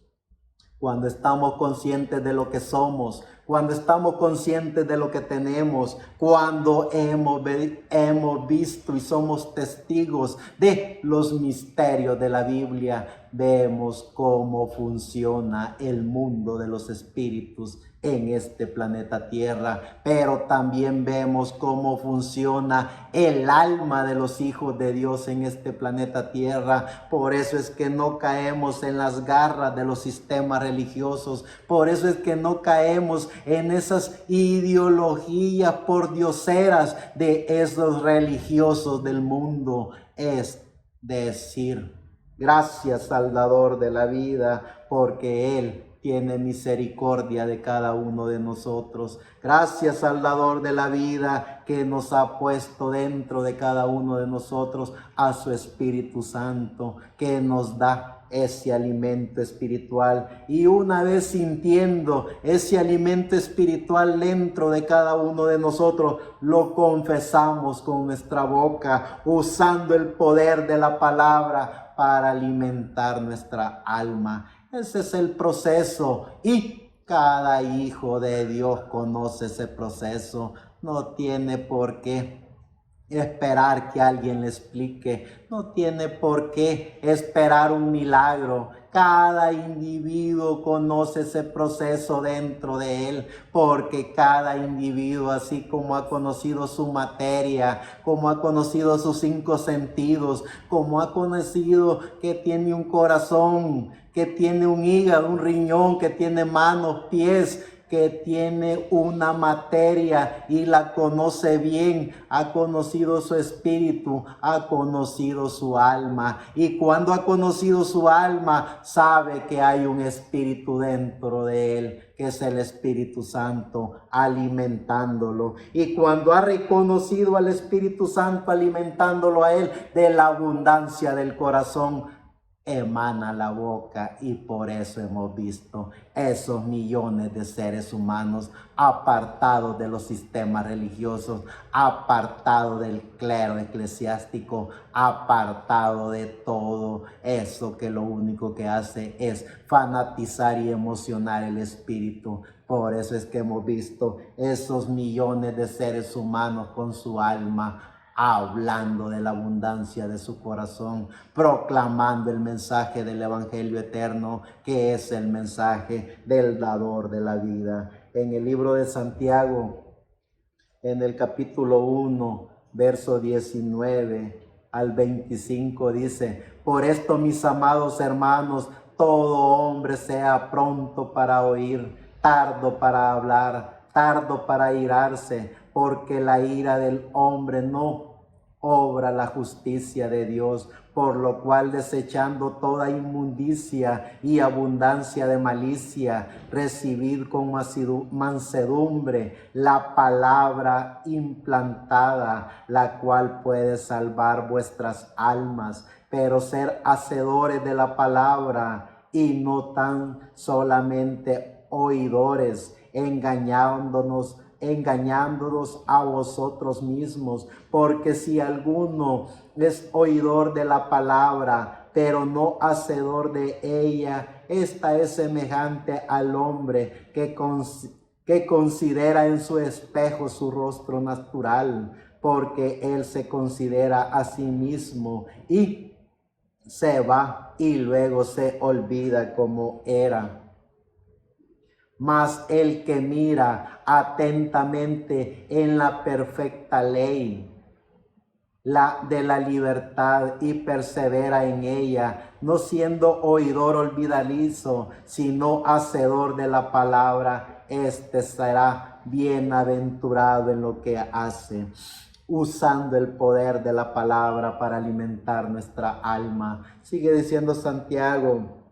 Cuando estamos conscientes de lo que somos, cuando estamos conscientes de lo que tenemos, cuando hemos visto y somos testigos de los misterios de la Biblia, vemos cómo funciona el mundo de los espíritus en este planeta Tierra, pero también vemos cómo funciona el alma de los hijos de Dios en este planeta Tierra. Por eso es que no caemos en las garras de los sistemas religiosos, por eso es que no caemos en esas ideologías pordioseras de esos religiosos del mundo. Es decir, gracias, Salvador de la vida, porque Él tiene misericordia de cada uno de nosotros. Gracias, Salvador de la vida, que nos ha puesto dentro de cada uno de nosotros a su Espíritu Santo, que nos da ese alimento espiritual. Y una vez sintiendo ese alimento espiritual dentro de cada uno de nosotros, lo confesamos con nuestra boca, usando el poder de la palabra para alimentar nuestra alma. Ese es el proceso y cada hijo de Dios conoce ese proceso. No tiene por qué esperar que alguien le explique, no tiene por qué esperar un milagro. Cada individuo conoce ese proceso dentro de él, porque cada individuo, así como ha conocido su materia, como ha conocido sus 5 sentidos, como ha conocido que tiene un corazón, que tiene un hígado, un riñón, que tiene manos, pies, que tiene una materia y la conoce bien, ha conocido su espíritu, ha conocido su alma. Y cuando ha conocido su alma, sabe que hay un espíritu dentro de él, que es el Espíritu Santo, alimentándolo. Y cuando ha reconocido al Espíritu Santo alimentándolo a él, de la abundancia del corazón emana la boca. Y por eso hemos visto esos millones de seres humanos apartados de los sistemas religiosos, apartados del clero eclesiástico, apartados de todo eso que lo único que hace es fanatizar y emocionar el espíritu. Por eso es que hemos visto esos millones de seres humanos con su alma hablando de la abundancia de su corazón, proclamando el mensaje del Evangelio eterno, que es el mensaje del dador de la vida. en el libro de Santiago, en el capítulo 1, verso 19 al 25 dice: por esto, mis amados hermanos, todo hombre sea pronto para oír, tardo para hablar, tardo para airarse, porque la ira del hombre no obra la justicia de Dios, por lo cual, desechando toda inmundicia y abundancia de malicia, recibid con mansedumbre la palabra implantada, la cual puede salvar vuestras almas. Pero ser hacedores de la palabra y no tan solamente oidores, engañándonos a vosotros mismos, porque si alguno es oidor de la palabra, pero no hacedor de ella, esta es semejante al hombre que considera en su espejo su rostro natural, porque él se considera a sí mismo y se va y luego se olvida cómo era. Mas el que mira atentamente en la perfecta ley, la de la libertad, y persevera en ella, no siendo oidor olvidadizo, sino hacedor de la palabra, este será bienaventurado en lo que hace, usando el poder de la palabra para alimentar nuestra alma. Sigue diciendo Santiago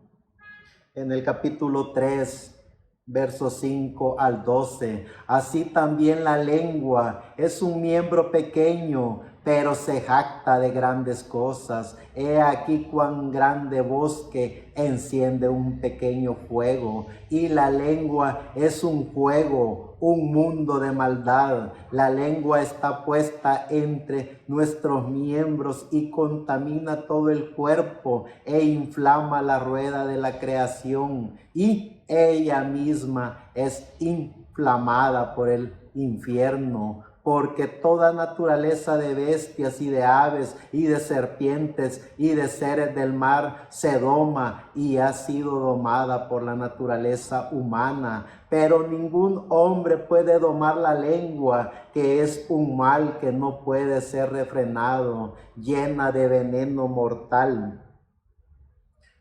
en el capítulo 3, versos 5 al 12. Así también la lengua es un miembro pequeño, pero se jacta de grandes cosas. He aquí cuán grande bosque enciende un pequeño fuego. Y la lengua es un fuego, un mundo de maldad. La lengua está puesta entre nuestros miembros y contamina todo el cuerpo e inflama la rueda de la creación. Y ella misma es inflamada por el infierno, porque toda naturaleza de bestias y de aves y de serpientes y de seres del mar se doma y ha sido domada por la naturaleza humana. Pero ningún hombre puede domar la lengua, que es un mal que no puede ser refrenado, llena de veneno mortal.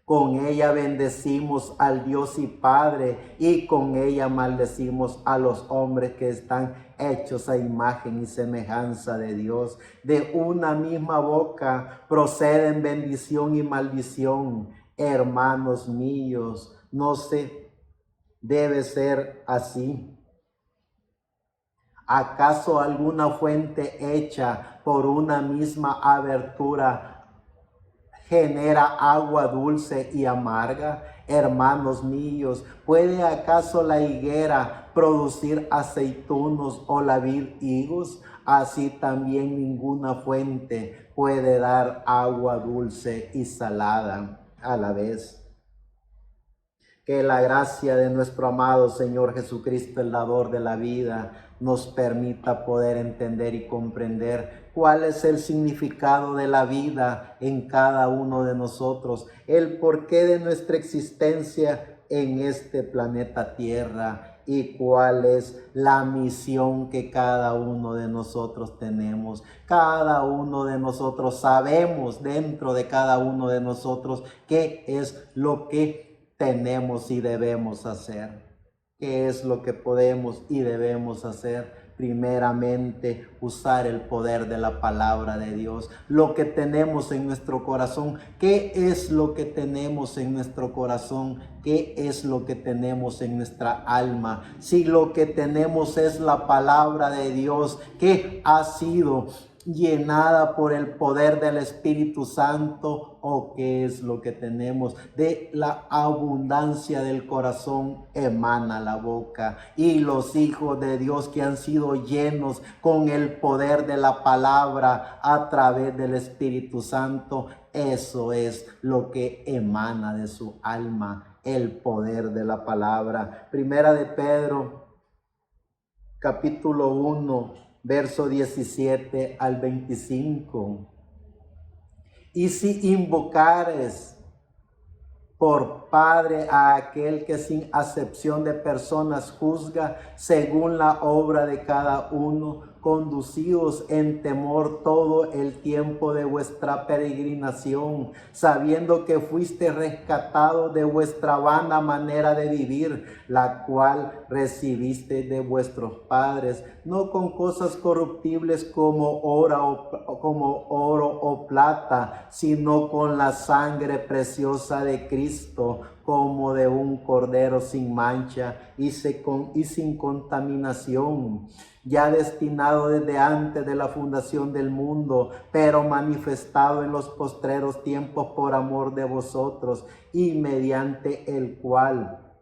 Con ella bendecimos al Dios y Padre, y con ella maldecimos a los hombres que están hechos a imagen y semejanza de Dios. De una misma boca proceden bendición y maldición. Hermanos míos, no se debe ser así. ¿Acaso alguna fuente hecha por una misma abertura genera agua dulce y amarga? Hermanos míos, ¿puede acaso la higuera producir aceitunos o la vid higos? Así también ninguna fuente puede dar agua dulce y salada a la vez. Que la gracia de nuestro amado Señor Jesucristo, el dador de la vida, nos permita poder entender y comprender cuál es el significado de la vida en cada uno de nosotros, el porqué de nuestra existencia en este planeta Tierra y cuál es la misión que cada uno de nosotros tenemos. Cada uno de nosotros sabemos dentro de cada uno de nosotros qué es lo que tenemos y debemos hacer. ¿Qué es lo que podemos y debemos hacer? Primeramente, usar el poder de la palabra de Dios. Lo que tenemos en nuestro corazón. ¿Qué es lo que tenemos en nuestro corazón? ¿Qué es lo que tenemos en nuestra alma? Si lo que tenemos es la palabra de Dios, que ha sido llenada por el poder del Espíritu Santo, o qué es lo que tenemos. De la abundancia del corazón emana la boca, y los hijos de Dios que han sido llenos con el poder de la palabra a través del Espíritu Santo, eso es lo que emana de su alma, el poder de la palabra. Primera de Pedro, capítulo 1, verso 17 al 25. Y si invocares por Padre a aquel que sin acepción de personas juzga según la obra de cada uno. Conducíos en temor todo el tiempo de vuestra peregrinación, sabiendo que fuiste rescatados de vuestra vana manera de vivir, la cual recibiste de vuestros padres, no con cosas corruptibles como oro o plata, sino con la sangre preciosa de Cristo, como de un cordero sin mancha y sin contaminación, ya destinado desde antes de la fundación del mundo, pero manifestado en los postreros tiempos por amor de vosotros, y mediante el cual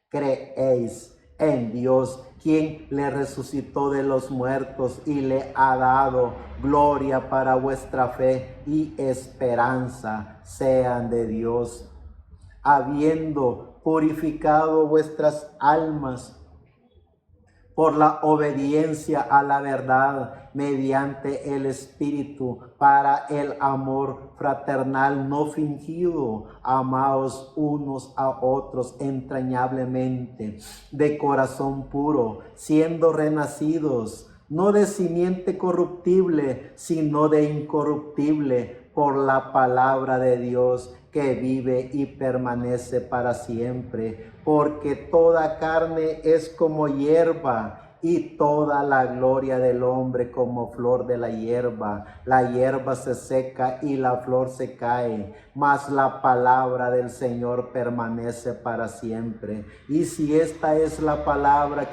creéis en Dios, quien le resucitó de los muertos y le ha dado gloria, para vuestra fe y esperanza sean de Dios, habiendo purificado vuestras almas por la obediencia a la verdad mediante el Espíritu, para el amor fraternal no fingido. Amaos unos a otros entrañablemente, de corazón puro, siendo renacidos, no de simiente corruptible, sino de incorruptible, por la palabra de Dios, que vive y permanece para siempre. Porque toda carne es como hierba, y toda la gloria del hombre como flor de la hierba. La hierba se seca y la flor se cae, mas la palabra del Señor permanece para siempre. Y si esta es la palabra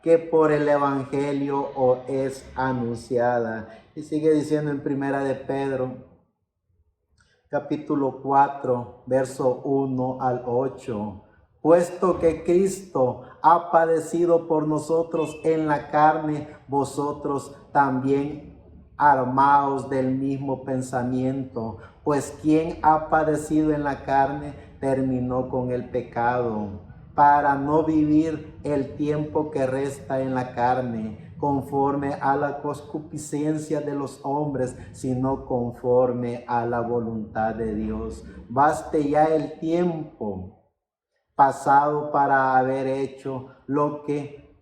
que por el Evangelio os es anunciada. Y sigue diciendo en Primera de Pedro, capítulo 4, verso 1 al 8. Puesto que Cristo ha padecido por nosotros en la carne, vosotros también armaos del mismo pensamiento, pues quien ha padecido en la carne terminó con el pecado, para no vivir el tiempo que resta en la carne, conforme a la concupiscencia de los hombres, sino conforme a la voluntad de Dios. Baste ya el tiempo pasado para haber hecho lo que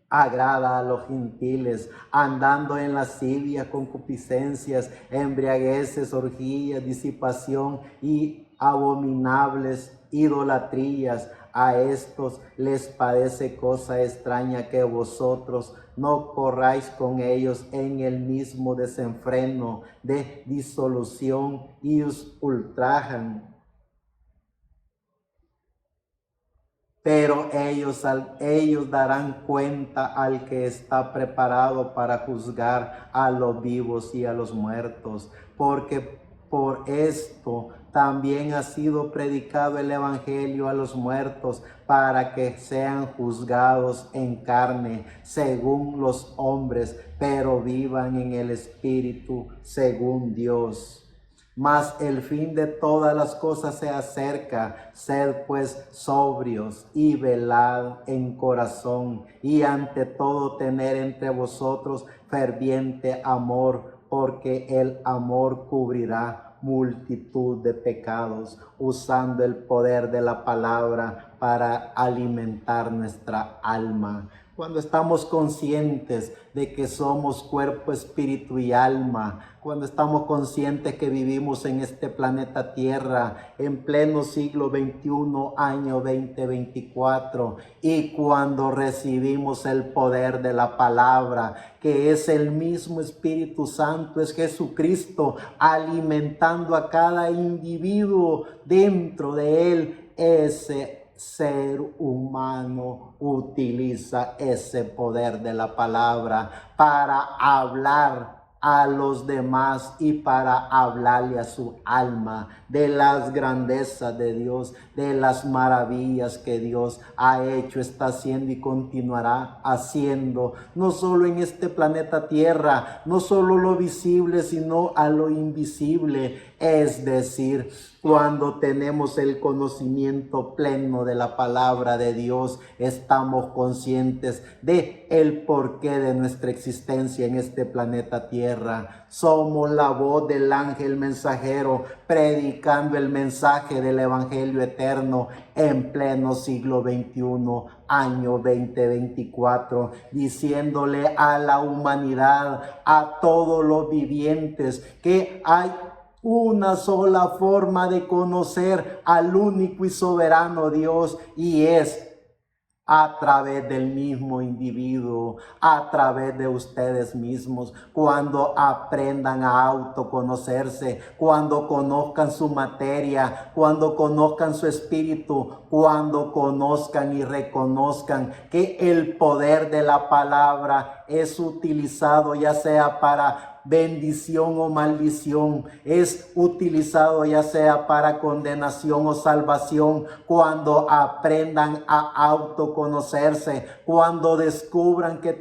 agrada a los gentiles, andando en lascivias, concupiscencias, embriagueces, orgías, disipación y abominables idolatrías. A estos les parece cosa extraña que vosotros no corráis con ellos en el mismo desenfreno de disolución, y os ultrajan. Pero ellos darán cuenta al que está preparado para juzgar a los vivos y a los muertos, porque por esto también ha sido predicado el Evangelio a los muertos, para que sean juzgados en carne según los hombres, pero vivan en el Espíritu según Dios. Mas el fin de todas las cosas se acerca. Sed pues sobrios y velad en corazón, y ante todo tener entre vosotros ferviente amor, porque el amor cubrirá multitud de pecados, usando el poder de la palabra para alimentar nuestra alma. Cuando estamos conscientes de que somos cuerpo, espíritu y alma, cuando estamos conscientes que vivimos en este planeta Tierra en pleno siglo XXI, año 2024, y cuando recibimos el poder de la palabra, que es el mismo Espíritu Santo, es Jesucristo alimentando a cada individuo dentro de él, ese ser humano utiliza ese poder de la palabra para hablar a los demás y para hablarle a su alma de las grandezas de Dios, de las maravillas que Dios ha hecho, está haciendo y continuará haciendo, no solo en este planeta Tierra, no solo lo visible, sino a lo invisible. Es decir, cuando tenemos el conocimiento pleno de la palabra de Dios, estamos conscientes de el porqué de nuestra existencia en este planeta Tierra. Somos la voz del ángel mensajero predicando el mensaje del evangelio eterno en pleno siglo XXI, año 2024, diciéndole a la humanidad, a todos los vivientes, que hay una sola forma de conocer al único y soberano Dios, y es a través del mismo individuo, a través de ustedes mismos. Cuando aprendan a autoconocerse, cuando conozcan su materia, cuando conozcan su espíritu, cuando conozcan y reconozcan que el poder de la palabra es utilizado ya sea para bendición o maldición, es utilizado ya sea para condenación o salvación. Cuando aprendan a autoconocerse, cuando descubran que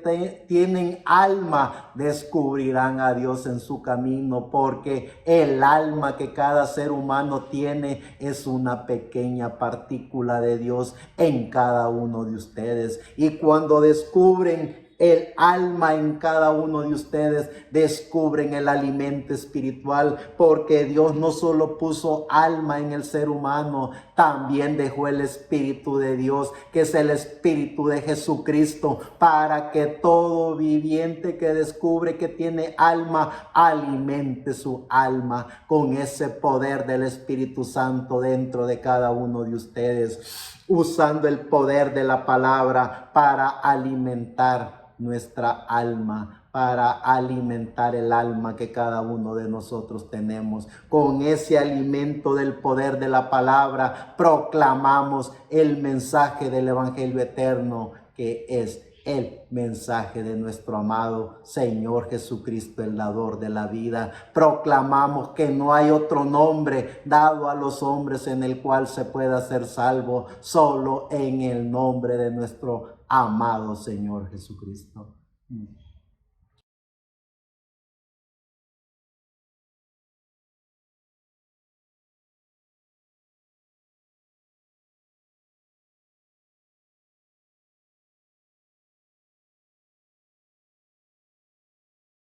tienen alma, descubrirán a Dios en su camino, porque el alma que cada ser humano tiene es una pequeña partícula de Dios en cada uno de ustedes. Y cuando descubren el alma en cada uno de ustedes, descubren el alimento espiritual, porque Dios no solo puso alma en el ser humano, también dejó el Espíritu de Dios, que es el Espíritu de Jesucristo, para que todo viviente que descubre que tiene alma, alimente su alma con ese poder del Espíritu Santo dentro de cada uno de ustedes, usando el poder de la palabra para alimentar nuestra alma, para alimentar el alma que cada uno de nosotros tenemos. Con ese alimento del poder de la palabra proclamamos el mensaje del evangelio eterno, que es el mensaje de nuestro amado Señor Jesucristo, el dador de la vida. Proclamamos que no hay otro nombre dado a los hombres en el cual se pueda ser salvo, solo en el nombre de nuestro amado Señor Jesucristo.